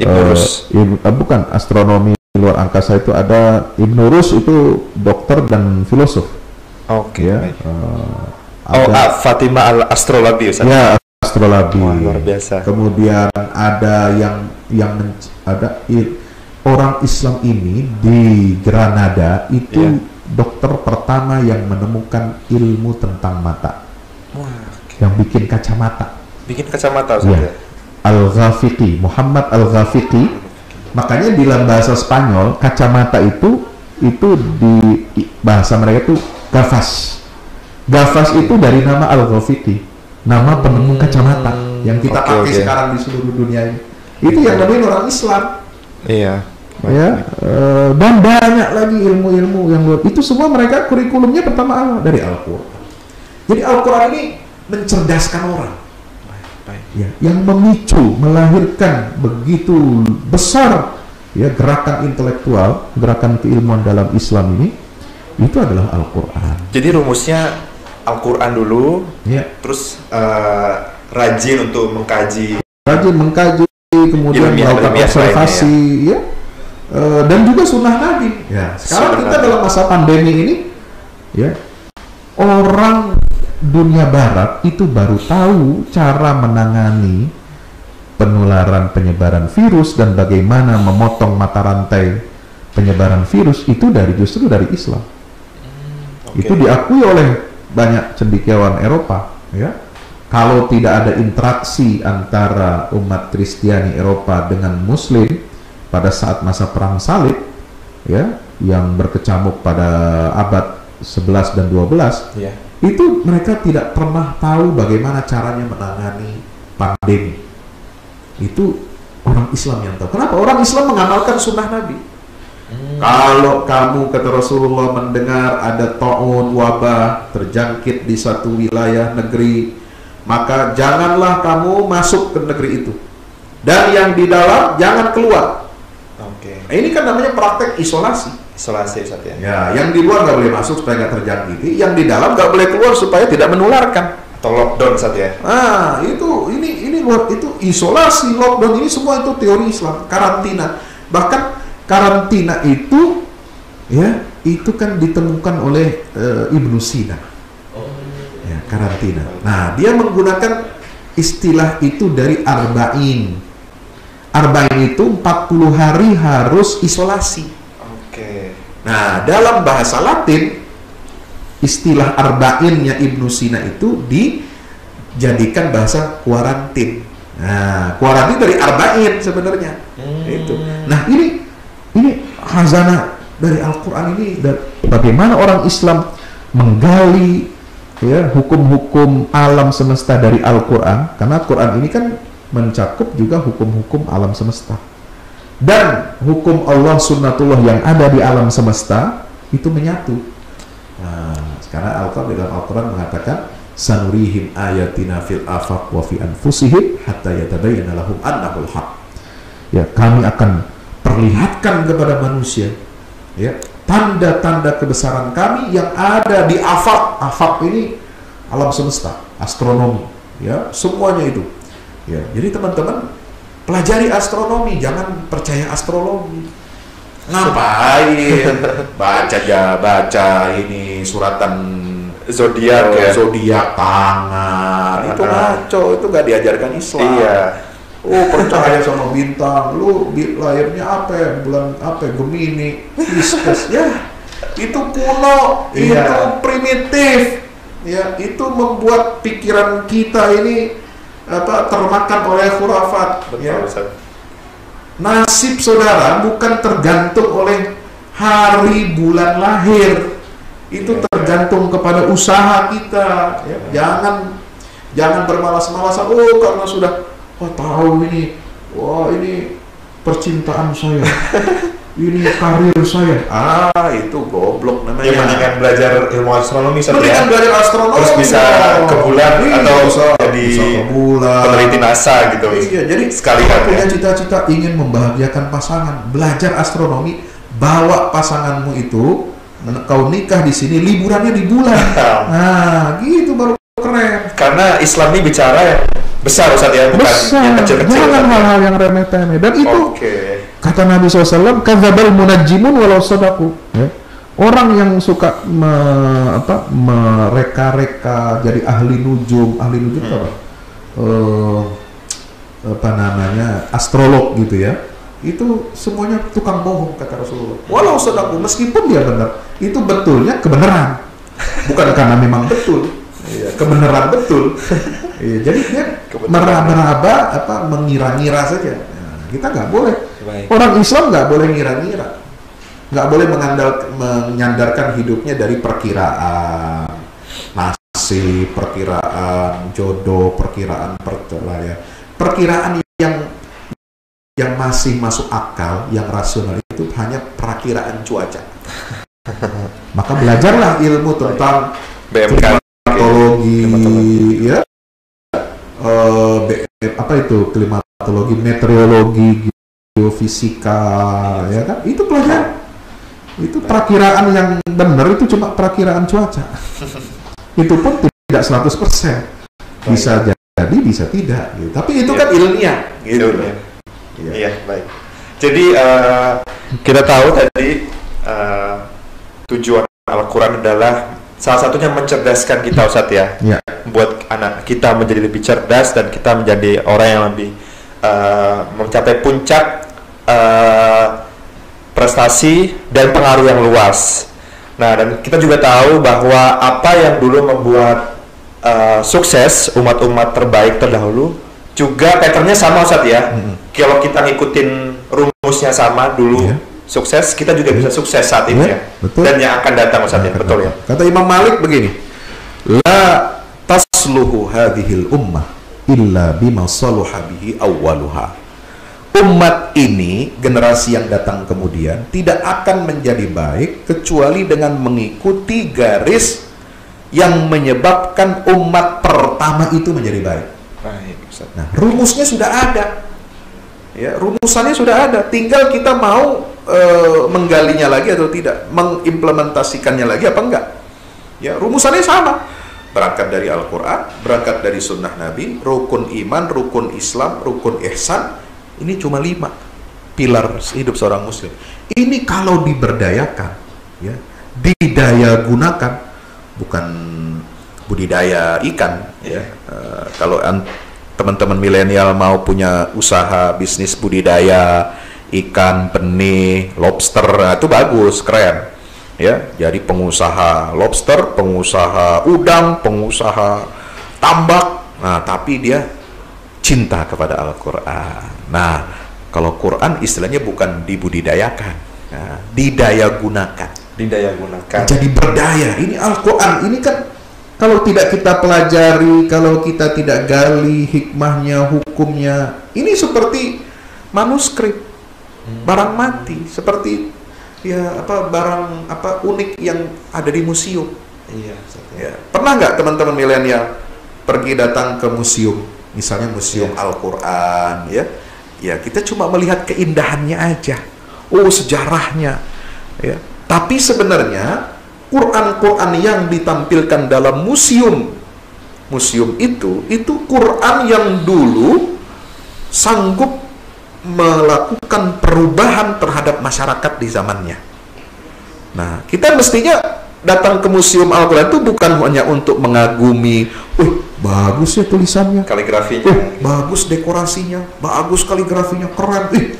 Ibnu Rus. Bukan astronomi luar angkasa, itu ada Ibnu Rus, itu dokter dan filosof. Ya, Fatimah al-Astrolabi, Ustaz. Ya, astrolabi. Wah, luar biasa. Kemudian ada ada orang Islam ini di Granada itu dokter pertama yang menemukan ilmu tentang mata. Yang bikin kacamata. Bikin kacamata, Ustaz, ya. Al-Ghafiqi, Muhammad Al-Ghafiqi. Makanya di dalam bahasa Spanyol kacamata itu di bahasa mereka itu gafas. Gafas itu dari nama Al-Ghafiqi, nama penemu kacamata yang kita pakai sekarang di seluruh dunia ini. Itu yang nemuin orang Islam. Iya. Ya, dan banyak lagi ilmu-ilmu yang luar. Itu semua mereka kurikulumnya pertama dari Al-Quran. Jadi Al-Quran ini mencerdaskan orang. Ya, yang memicu, melahirkan begitu besar, ya, gerakan intelektual, gerakan keilmuan dalam Islam ini, itu adalah Al-Quran. Jadi rumusnya Al-Quran dulu, terus rajin untuk mengkaji, kemudian melakukan observasi, ya, dan juga sunnah Nabi. Ya, sekarang kita dalam masa pandemi ini, ya, orang dunia Barat itu baru tahu cara menangani penularan penyebaran virus dan bagaimana memotong mata rantai penyebaran virus itu justru dari Islam. Itu diakui oleh banyak cendekiawan Eropa, ya. Kalau tidak ada interaksi antara umat Kristiani Eropa dengan Muslim pada saat masa perang salib, ya, yang berkecamuk pada abad 11 dan 12, itu mereka tidak pernah tahu bagaimana caranya menangani pandemi. Itu orang Islam yang tahu. Kenapa? Orang Islam mengamalkan sunnah Nabi. Kalau kamu, kata Rasulullah, mendengar ada ta'un, wabah terjangkit di satu wilayah negeri, maka janganlah kamu masuk ke negeri itu, dan yang di dalam jangan keluar. Nah, ini kan namanya praktek isolasi. Isolasi, Ustaz, ya. Ya, yang di luar nggak boleh masuk supaya nggak terjangkiti, yang di dalam nggak boleh keluar supaya tidak menularkan. Atau lockdown, Ustaz, ya. Ah, ini luar, itu isolasi, lockdown, ini semua itu teori Islam. Karantina, bahkan karantina itu, ya, itu kan ditemukan oleh Ibnu Sina. Ya, karantina. Nah, dia menggunakan istilah itu dari arba'in. Arba'in itu 40 hari harus isolasi. Nah, dalam bahasa Latin istilah arba'innya Ibnu Sina itu dijadikan bahasa kuarantin. Nah, kuarantin dari arba'in sebenarnya. Itu. Nah, ini khazanah dari Al-Qur'an ini, dan bagaimana orang Islam menggali ya hukum-hukum alam semesta dari Al-Qur'an, karena Al-Qur'an ini kan mencakup juga hukum-hukum alam semesta. Dan hukum Allah sunnatullah yang ada di alam semesta itu menyatu. Nah, sekarang Al-Qur'an mengatakan sanurihim ayatina fil afaq wa fi anfusihim hatta yatabayyana lahum annahul haq. Ya, kami akan perlihatkan kepada manusia ya tanda-tanda kebesaran kami yang ada di afaq. Afaq ini alam semesta, astronomi, ya, semuanya itu. Ya, jadi teman-teman pelajari astronomi, jangan percaya astrologi. Ngapain? baca ini suratan Zodiak ya. Zodiak tangan. Itu ngaco, itu gak diajarkan Islam. Iya. Oh, percaya sama bintang, lu lahirnya apa ya? Bulan apa? Gemini, Pisces. Ya, itu kuno, Iya. itu primitif. Ya, itu membuat pikiran kita ini termakan oleh khurafat. Betul, Ya. Ustaz. Nasib saudara bukan tergantung oleh hari bulan lahir. Itu tergantung kepada usaha kita. Ya. Jangan bermalas-malasan. Oh, karena sudah tahu ini. Wah, ini percintaan saya. Ini karir saya. Itu goblok namanya. Ya, mendingan belajar ilmu astronomi saja. Mendingan belajar astronomi. Terus bisa ke bulan atau jadi bisa ke bulan. peneliti NASA gitu. Iya, jadi sekalian kalau punya ya. cita-cita ingin membahagiakan pasangan, belajar astronomi, bawa pasanganmu itu, kau nikah di sini, liburannya di bulan. Nah, gitu baru keren. Karena Islam ini bicara yang besar Ustaz ya, bukan yang kecil-kecil. Jangan hal-hal yang remeh-temeh. Dan itu kata Nabi SAW, kadzabal munajjimun walau sadaku. Ya. Orang yang suka mereka-reka jadi ahli nujum itu apa namanya, astrolog gitu ya, itu semuanya tukang bohong kata Rasulullah. Walau sadaku, meskipun dia benar, itu betulnya kebenaran, bukan karena memang betul. Kebenaran betul. Jadi dia meraba-raba mengira-ngira saja. Nah, kita nggak boleh. Baik. Orang Islam nggak boleh ngira-ngira, nggak boleh menyandarkan hidupnya dari perkiraan nasib, perkiraan jodoh, perkiraan perceraian, perkiraan yang masih masuk akal, yang rasional itu hanya perakiraan cuaca. Maka belajarlah ilmu tentang klimatologi, ya, klimatologi, meteorologi, geofisika, ya kan? Itu pelajaran. Itu perakiraan yang benar itu cuma perakiraan cuaca. Itu pun tidak 100%. Bisa jadi, bisa tidak. Gitu. Tapi itu kan ilmiah. Gitu. Iya, baik. Jadi kita tahu tadi tujuan Al-Quran adalah salah satunya mencerdaskan kita, Ustadz ya. Buat anak kita menjadi lebih cerdas dan kita menjadi orang yang lebih mencapai puncak prestasi dan pengaruh yang luas. Nah, dan kita juga tahu bahwa apa yang dulu membuat sukses umat-umat terbaik terdahulu juga patternnya sama, Ustadz ya. Kalau kita ngikutin rumusnya sama dulu, sukses, kita juga bisa sukses saat ini ya. Betul. Dan yang akan datang, Ustadz ya. Betul ya. Kata Imam Malik begini, la tasluhu hadhil ummah illa bima saluha bihi awwaluha. Umat ini, generasi yang datang kemudian, tidak akan menjadi baik kecuali dengan mengikuti garis yang menyebabkan umat pertama itu menjadi baik. Nah, rumusnya sudah ada. Ya, rumusannya sudah ada. Tinggal kita mau menggalinya lagi atau tidak, mengimplementasikannya lagi apa enggak. Ya, rumusannya sama. Berangkat dari Al-Quran, berangkat dari Sunnah Nabi, rukun iman, rukun Islam, rukun ihsan. Ini cuma 5 pilar hidup seorang muslim. Ini kalau diberdayakan, ya, didaya gunakan, bukan budidaya ikan, ya. Kalau teman-teman milenial mau punya usaha bisnis budidaya ikan, benih, lobster, itu bagus, keren. ya, jadi pengusaha lobster, pengusaha udang, pengusaha tambak. Nah, tapi dia cinta kepada Al-Quran. Nah, kalau Quran istilahnya bukan dibudidayakan, nah, didaya gunakan. Didaya gunakan. Jadi berdaya. Ini Al-Quran, ini kan kalau tidak kita pelajari, kalau kita tidak gali hikmahnya, hukumnya, ini seperti manuskrip, barang mati, seperti ya apa barang apa unik yang ada di museum. Iya. Ya. Pernah nggak teman-teman milenial pergi datang ke museum, misalnya museum Al-Quran, ya, ya kita cuma melihat keindahannya aja, oh sejarahnya, ya. Tapi sebenarnya Quran-Quran yang ditampilkan dalam museum itu Quran yang dulu sanggup melakukan perubahan terhadap masyarakat di zamannya. Nah, kita mestinya datang ke museum Al-Quran itu bukan hanya untuk mengagumi, bagus ya tulisannya, Kaligrafinya. bagus dekorasinya, bagus kaligrafinya, keren,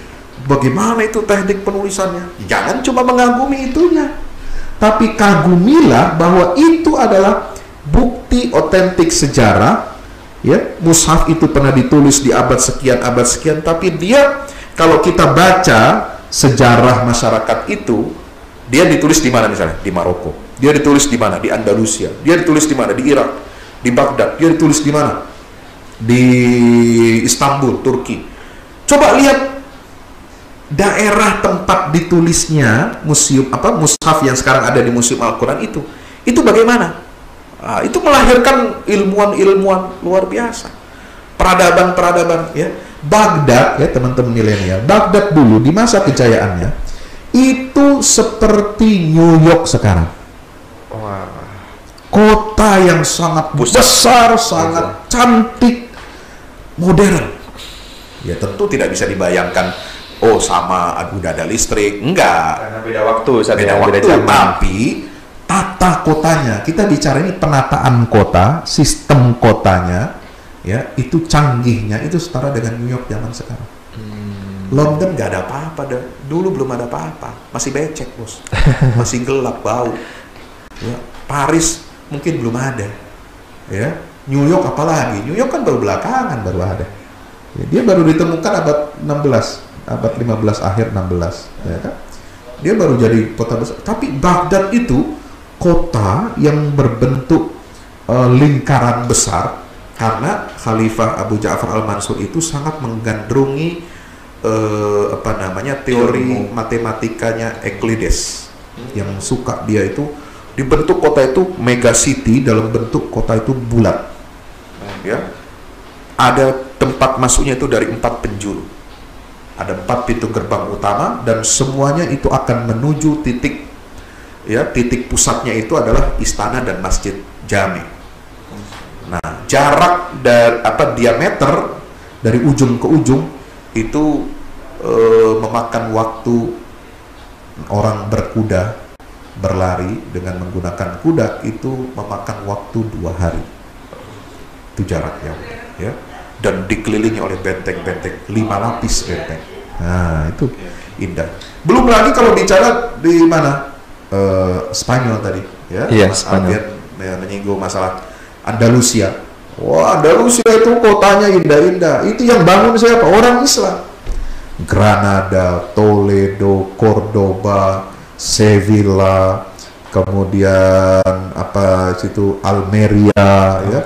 bagaimana itu teknik penulisannya. Jangan cuma mengagumi itunya, tapi kagumilah bahwa itu adalah bukti otentik sejarah. Ya, mushaf itu pernah ditulis di abad sekian, tapi dia kalau kita baca sejarah masyarakat itu, dia ditulis di mana misalnya? Di Maroko. Dia ditulis di mana? Di Andalusia. Dia ditulis di mana? Di Irak, di Baghdad. Dia ditulis di mana? Di Istanbul, Turki. Coba lihat daerah tempat ditulisnya museum mushaf yang sekarang ada di Museum Al-Quran itu bagaimana? Nah, itu melahirkan ilmuwan-ilmuwan luar biasa, peradaban-peradaban, ya. Baghdad, ya teman-teman milenial, Baghdad dulu di masa kejayaannya itu seperti New York sekarang. Wah. Kota yang sangat besar, sangat cantik, modern. Ya tentu tidak bisa dibayangkan, oh sama udah ada listrik, enggak. Karena beda waktu, Beda waktu, tapi tata kotanya, kita bicara ini penataan kota, sistem kotanya, ya itu canggihnya itu setara dengan New York zaman sekarang. London nggak ada apa-apa, dulu belum ada apa-apa, masih becek bos, masih gelap bau. Ya, Paris mungkin belum ada, ya. New York apalagi, New York kan baru belakangan baru ada. Ya, dia baru ditemukan abad 16, abad 15 akhir 16, ya kan? Dia baru jadi kota besar. Tapi Baghdad itu kota yang berbentuk lingkaran besar karena Khalifah Abu Ja'far Al-Mansur itu sangat menggandrungi teori matematikanya Euclides, yang suka dia itu dibentuk kota itu mega city dalam bentuk kota itu bulat, ya. Ada tempat masuknya itu dari 4 penjuru, ada 4 pintu gerbang utama dan semuanya itu akan menuju titik, ya, titik pusatnya itu adalah istana dan masjid Jami. Nah, jarak dari diameter dari ujung ke ujung itu memakan waktu orang berkuda berlari dengan menggunakan kuda itu memakan waktu 2 hari. Itu jaraknya, ya. Dan dikelilingi oleh benteng-benteng 5 lapis benteng. Nah, itu indah. Belum lagi kalau bicara di mana Spanyol tadi, ya. Iya, Mas Spanyol. Alvin menyinggung masalah Andalusia. Wah, Andalusia itu kotanya indah-indah. Itu yang bangun siapa? Orang Islam. Granada, Toledo, Cordoba, Sevilla, kemudian Almeria, ya.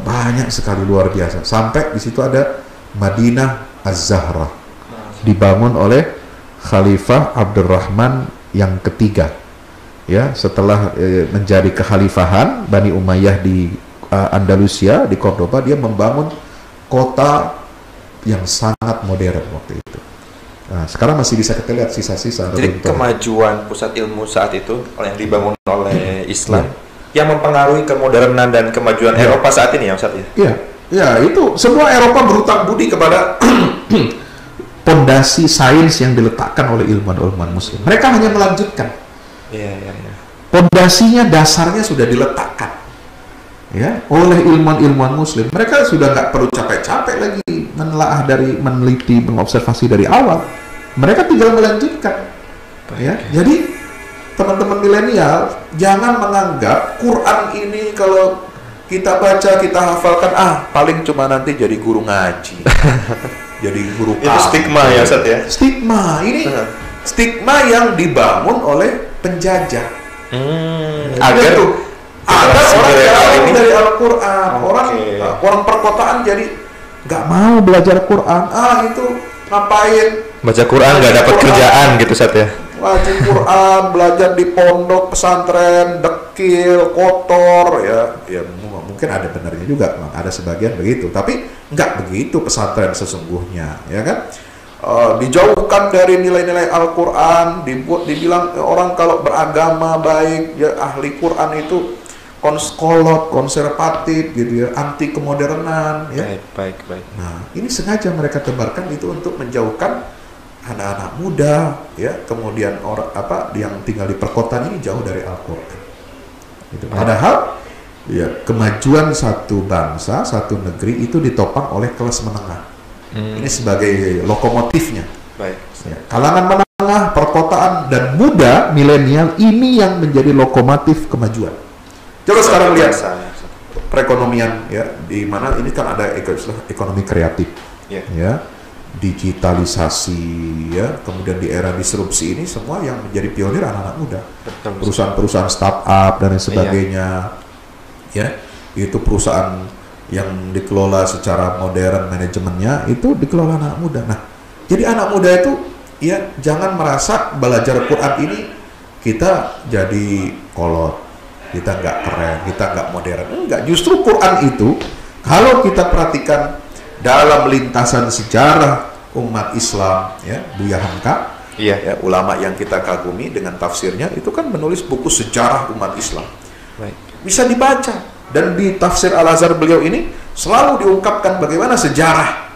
Banyak sekali, luar biasa. Sampai di situ ada Madinah Az-Zahra, dibangun oleh Khalifah Abdurrahman yang ketiga, ya, setelah menjadi kekhalifahan Bani Umayyah di Andalusia, di Cordoba, dia membangun kota yang sangat modern waktu itu. Nah, sekarang masih bisa kita lihat sisa-sisa. Jadi kemajuan pusat ilmu saat itu yang dibangun oleh Islam yang mempengaruhi kemodernan dan kemajuan Eropa saat ini, ya Ustaz, ya? Iya, ya, itu semua Eropa berhutang budi kepada pondasi sains yang diletakkan oleh ilmuwan-ilmuwan Muslim. Mereka hanya melanjutkan. Iya. Pondasinya, dasarnya sudah diletakkan, ya, oleh ilmuwan-ilmuwan Muslim. Mereka sudah nggak perlu capek-capek lagi meneliti, mengobservasi dari awal. Mereka tinggal melanjutkan. Ya, jadi teman-teman milenial jangan menganggap Quran ini kalau kita baca, kita hafalkan, paling cuma nanti jadi guru ngaji, jadi guru Itu stigma ya, Ustaz ya? Stigma, ini stigma yang dibangun oleh penjajah. Agar tuh ada orang jauh dari Al-Quran, orang perkotaan jadi nggak mau belajar Quran. Itu ngapain? Baca Quran nggak dapat kerjaan gitu, Ustaz ya? Baca Quran, belajar di pondok pesantren, dekil, kotor, ya mungkin ada benarnya juga, ada sebagian begitu, tapi nggak begitu pesantren sesungguhnya, ya kan? Dijauhkan dari nilai-nilai Al-Quran, dibilang orang kalau beragama baik, ya ahli Quran itu kolot, konservatif gitu ya, anti kemodernan ya. Baik. Nah, ini sengaja mereka tebarkan itu untuk menjauhkan anak-anak muda ya, kemudian orang yang tinggal di perkotaan ini jauh dari Al-Quran. Gitu. Padahal ya kemajuan satu bangsa, satu negeri itu ditopang oleh kelas menengah. Ini sebagai lokomotifnya. Baik. Ya, kalangan menengah, perkotaan dan muda, milenial ini yang menjadi lokomotif kemajuan. Coba sekarang lihat perekonomian ya, di mana ini kan ada ekonomi kreatif, ya, digitalisasi ya, kemudian di era disrupsi ini semua yang menjadi pionir anak-anak muda, perusahaan-perusahaan startup dan lain sebagainya, ya, itu perusahaan yang dikelola secara modern, manajemennya itu dikelola anak muda. Nah, jadi anak muda itu ya jangan merasa belajar Quran ini kita jadi kolot, kita nggak keren, kita nggak modern. Enggak, justru Quran itu kalau kita perhatikan dalam lintasan sejarah umat Islam, ya, Buya Hamka, ya, ulama yang kita kagumi dengan tafsirnya itu kan menulis buku sejarah umat Islam. Baik. Bisa dibaca. Dan di tafsir Al-Azhar beliau ini selalu diungkapkan bagaimana sejarah,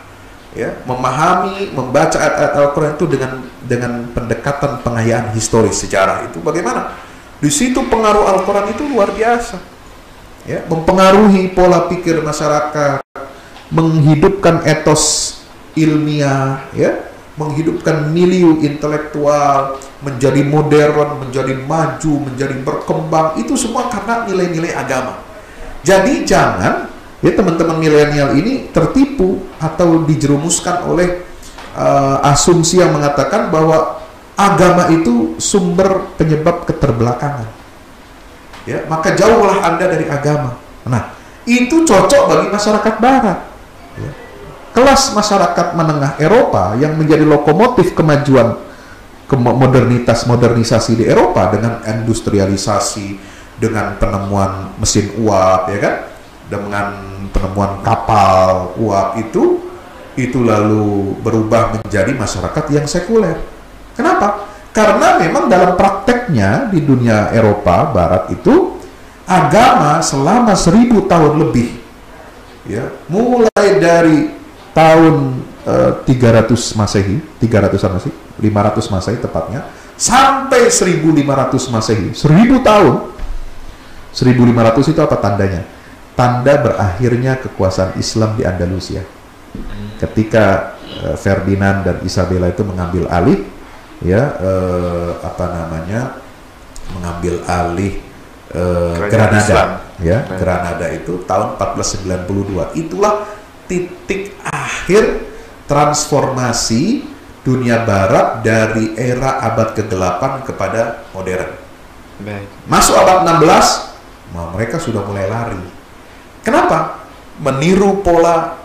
ya, memahami, membaca ayat-ayat Al-Quran itu dengan pendekatan pengayaan historis sejarah itu bagaimana. Di situ pengaruh Al-Quran itu luar biasa, ya, mempengaruhi pola pikir masyarakat, menghidupkan etos ilmiah, ya, menghidupkan milieu intelektual, menjadi modern, menjadi maju, menjadi berkembang, itu semua karena nilai-nilai agama. Jadi jangan ya teman-teman milenial ini tertipu atau dijerumuskan oleh asumsi yang mengatakan bahwa agama itu sumber penyebab keterbelakangan. Ya, maka jauhlah Anda dari agama. Nah, itu cocok bagi masyarakat barat. Ya. Kelas masyarakat menengah Eropa yang menjadi lokomotif kemajuan modernisasi di Eropa dengan industrialisasi, dengan penemuan mesin uap, ya kan, dengan penemuan kapal uap itu lalu berubah menjadi masyarakat yang sekuler. Kenapa? Karena memang dalam prakteknya di dunia Eropa Barat itu agama selama 1000 tahun lebih, ya, mulai dari tahun 300 Masehi, 300-an Masehi, 500 Masehi tepatnya, sampai 1500 Masehi, 1000 tahun. 1500 itu apa tandanya? Tanda berakhirnya kekuasaan Islam di Andalusia. Ketika Ferdinand dan Isabella itu mengambil alih, ya, mengambil alih Granada, ya, Granada itu tahun 1492. Itulah titik akhir transformasi dunia Barat dari era abad ke-8 kepada modern. Masuk abad 16. Mereka sudah mulai lari. Kenapa? Meniru pola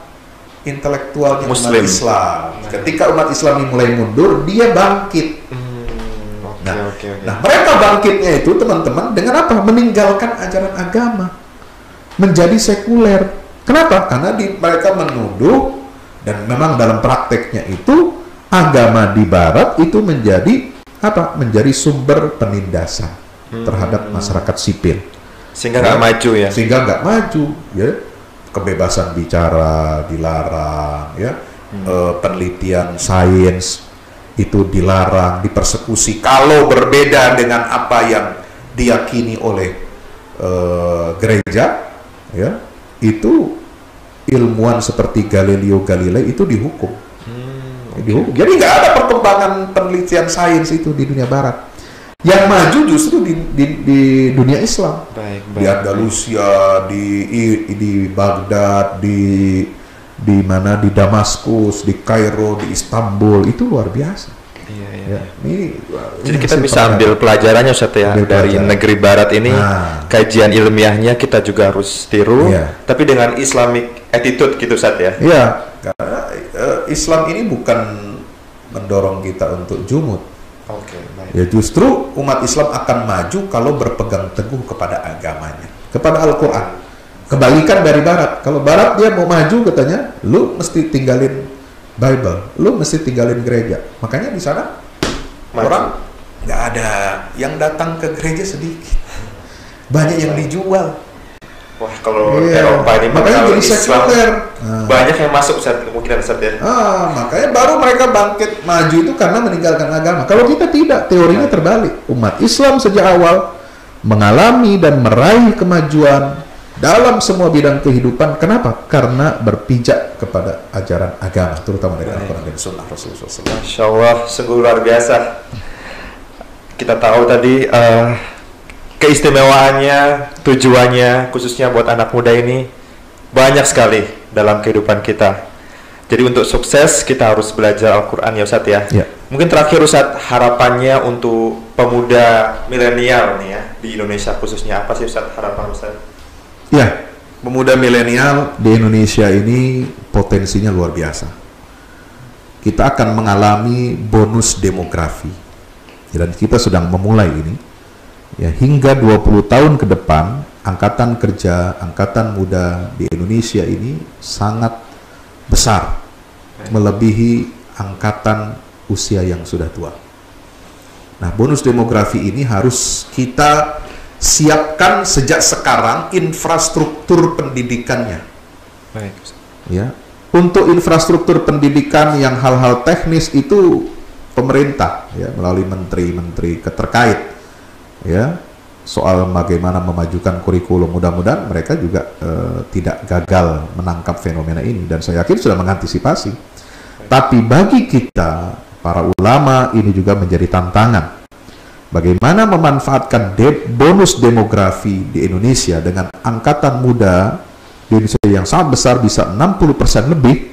intelektualnya Muslim. Umat Islam. Ketika umat Islam mulai mundur, dia bangkit. Nah, mereka bangkitnya itu teman-teman dengan apa? Meninggalkan ajaran agama, menjadi sekuler. Kenapa? Karena mereka menuduh, dan memang dalam prakteknya itu agama di Barat itu menjadi apa? Menjadi sumber penindasan terhadap masyarakat sipil. Sehingga nggak maju ya. Sehingga nggak maju, ya. Kebebasan bicara dilarang, ya. Penelitian sains itu dilarang, dipersekusi kalau berbeda dengan apa yang diyakini oleh gereja, ya. Itu ilmuwan seperti Galileo Galilei itu dihukum. Dihukum. Jadi nggak ada perkembangan penelitian sains itu di dunia Barat. Yang maju justru di dunia Islam. Baik, Di Andalusia, di Baghdad, di mana, di Damaskus, di Kairo, di Istanbul, itu luar biasa. Iya. Ya, Jadi kita bisa ambil pelajarannya Ustaz ya, dari negeri barat ini. Kajian ilmiahnya kita juga harus tiru, tapi dengan Islamic attitude gitu Ustaz ya. Iya, karena Islam ini bukan mendorong kita untuk jumud. Oke, baik. Ya, justru umat Islam akan maju kalau berpegang teguh kepada agamanya, kepada Al-Quran. Kebalikan dari Barat. Kalau Barat dia mau maju katanya, lu mesti tinggalin Bible, lu mesti tinggalin gereja. Makanya di sana orang nggak ada yang datang ke gereja sedikit, banyak yang dijual. Wah, kalau Eropa ini makanya jadi sekuler. Banyak yang masuk Ustaz, kemungkinan Ustaz ya. Makanya baru mereka bangkit maju itu karena meninggalkan agama. Kalau kita tidak, teorinya terbalik. Umat Islam sejak awal mengalami dan meraih kemajuan dalam semua bidang kehidupan. Kenapa? Karena berpijak kepada ajaran agama, terutama dari Al-Quran dan Sunnah Rasulullah SAW. Masya Allah, sungguh luar biasa. Kita tahu tadi keistimewaannya, tujuannya, khususnya buat anak muda ini banyak sekali dalam kehidupan kita. Jadi untuk sukses kita harus belajar Al-Quran ya Ustaz ya. Mungkin terakhir Ustaz, harapannya untuk pemuda milenial nih ya di Indonesia khususnya, apa sih Ustaz harapan Ustaz? Ya, pemuda milenial di Indonesia ini potensinya luar biasa. Kita akan mengalami bonus demografi, dan kita sedang memulai ini. Ya, hingga 20 tahun ke depan, angkatan kerja, angkatan muda di Indonesia ini sangat besar, melebihi angkatan usia yang sudah tua. Nah, bonus demografi ini harus kita siapkan sejak sekarang infrastruktur pendidikannya. Baik. Ya, untuk infrastruktur pendidikan yang hal-hal teknis itu pemerintah ya melalui menteri-menteri terkait ya, soal bagaimana memajukan kurikulum. Mudah-mudahan mereka juga tidak gagal menangkap fenomena ini, dan saya yakin sudah mengantisipasi. Tapi bagi kita para ulama ini juga menjadi tantangan. Bagaimana memanfaatkan bonus demografi di Indonesia dengan angkatan muda di Indonesia yang sangat besar, bisa 60% lebih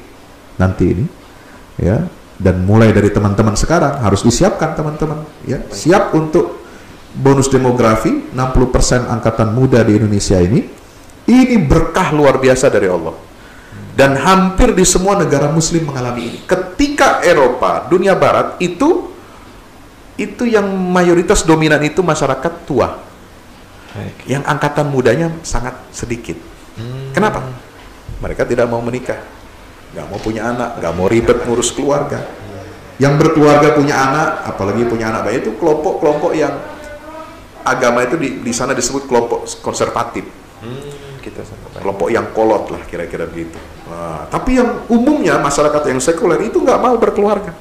nanti ini ya, dan mulai dari teman-teman sekarang harus disiapkan teman-teman ya, siap untuk bonus demografi 60% angkatan muda di Indonesia ini berkah luar biasa dari Allah, dan hampir di semua negara muslim mengalami ini. Ketika Eropa, dunia barat itu yang mayoritas dominan itu masyarakat tua. Yang angkatan mudanya sangat sedikit. Kenapa? Mereka tidak mau menikah, nggak mau punya anak, nggak mau ribet ngurus keluarga. Yang berkeluarga punya anak, apalagi punya anak bayi, itu kelompok-kelompok yang agama itu di sana disebut kelompok konservatif, kelompok yang kolot lah kira-kira begitu. Tapi yang umumnya masyarakat yang sekuler itu nggak mau berkeluarga,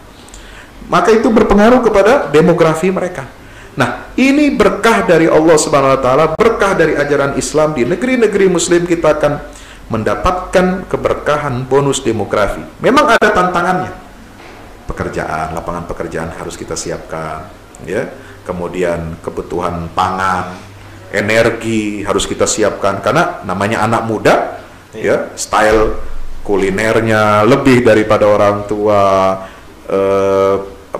maka itu berpengaruh kepada demografi mereka. Nah, ini berkah dari Allah Subhanahu Wa Taala, berkah dari ajaran Islam. Di negeri-negeri Muslim kita akan mendapatkan keberkahan bonus demografi. Memang ada tantangannya, pekerjaan, lapangan pekerjaan harus kita siapkan, ya. Kemudian kebutuhan pangan, energi harus kita siapkan, karena namanya anak muda, ya, style kulinernya lebih daripada orang tua,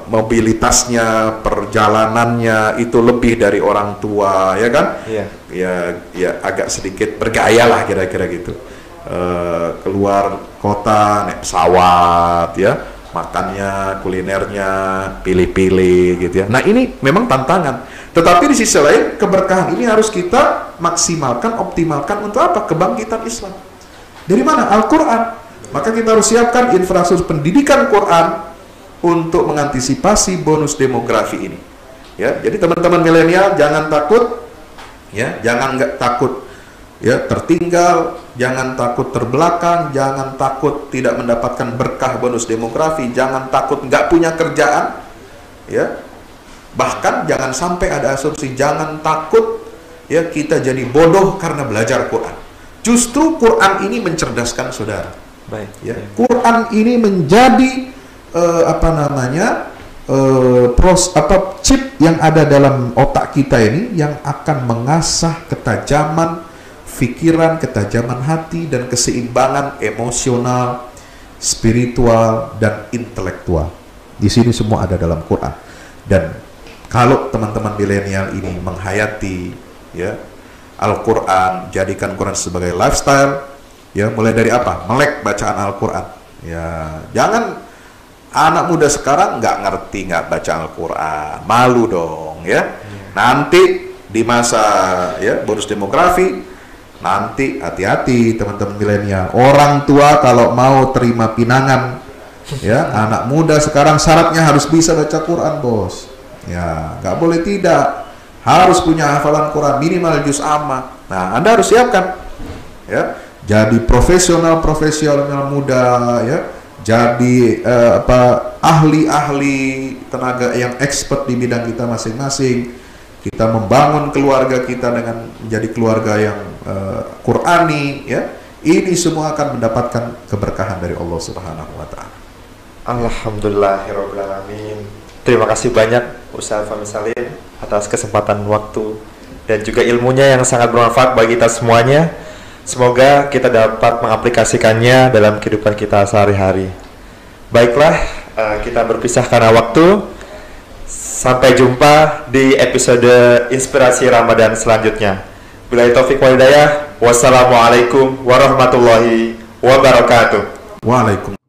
mobilitasnya, perjalanannya itu lebih dari orang tua, ya kan? Ya agak sedikit bergaya lah kira-kira gitu. Keluar kota naik pesawat, ya. Makannya, kulinernya, pilih-pilih gitu ya. Nah, ini memang tantangan. Tetapi di sisi lain, keberkahan ini harus kita maksimalkan, optimalkan untuk apa? Kebangkitan Islam. Dari mana? Al-Quran. Maka kita harus siapkan infrastruktur pendidikan Quran untuk mengantisipasi bonus demografi ini. Ya, jadi teman-teman milenial jangan takut, ya, jangan nggak takut ya tertinggal, jangan takut terbelakang, jangan takut tidak mendapatkan berkah bonus demografi, jangan takut nggak punya kerjaan, ya. Bahkan jangan sampai ada asumsi, jangan takut ya kita jadi bodoh karena belajar Quran. Justru Quran ini mencerdaskan saudara. Baik. Ya. Quran ini menjadi chip yang ada dalam otak kita ini yang akan mengasah ketajaman pikiran, ketajaman hati, dan keseimbangan emosional, spiritual, dan intelektual. Di sini semua ada dalam Quran. Dan kalau teman-teman milenial ini menghayati ya Al-Quran, jadikan Quran sebagai lifestyle, ya mulai dari apa? Melek bacaan Al-Quran. Ya, jangan anak muda sekarang nggak ngerti, nggak baca Al-Quran, malu dong ya. Nanti di masa ya bonus demografi, nanti hati-hati teman-teman milenial. Orang tua kalau mau terima pinangan ya anak muda sekarang syaratnya harus bisa baca Quran, bos. Ya, nggak boleh tidak. Harus punya hafalan Quran minimal juz amma. Nah, Anda harus siapkan ya. Jadi profesional muda ya. Jadi ahli-ahli tenaga yang expert di bidang kita masing-masing. Kita membangun keluarga kita dengan menjadi keluarga yang Qurani ya. Ini semua akan mendapatkan keberkahan dari Allah Subhanahu wa taala. Alhamdulillahirabbil alamin. Terima kasih banyak Ustaz Fahmi Salim atas kesempatan waktu dan juga ilmunya yang sangat bermanfaat bagi kita semuanya. Semoga kita dapat mengaplikasikannya dalam kehidupan kita sehari-hari. Baiklah, kita berpisah karena waktu. Sampai jumpa di episode Inspirasi Ramadan selanjutnya. Billahi taufiq wal hidayah. Wassalamualaikum warahmatullahi wabarakatuh. Waalaikumsalam.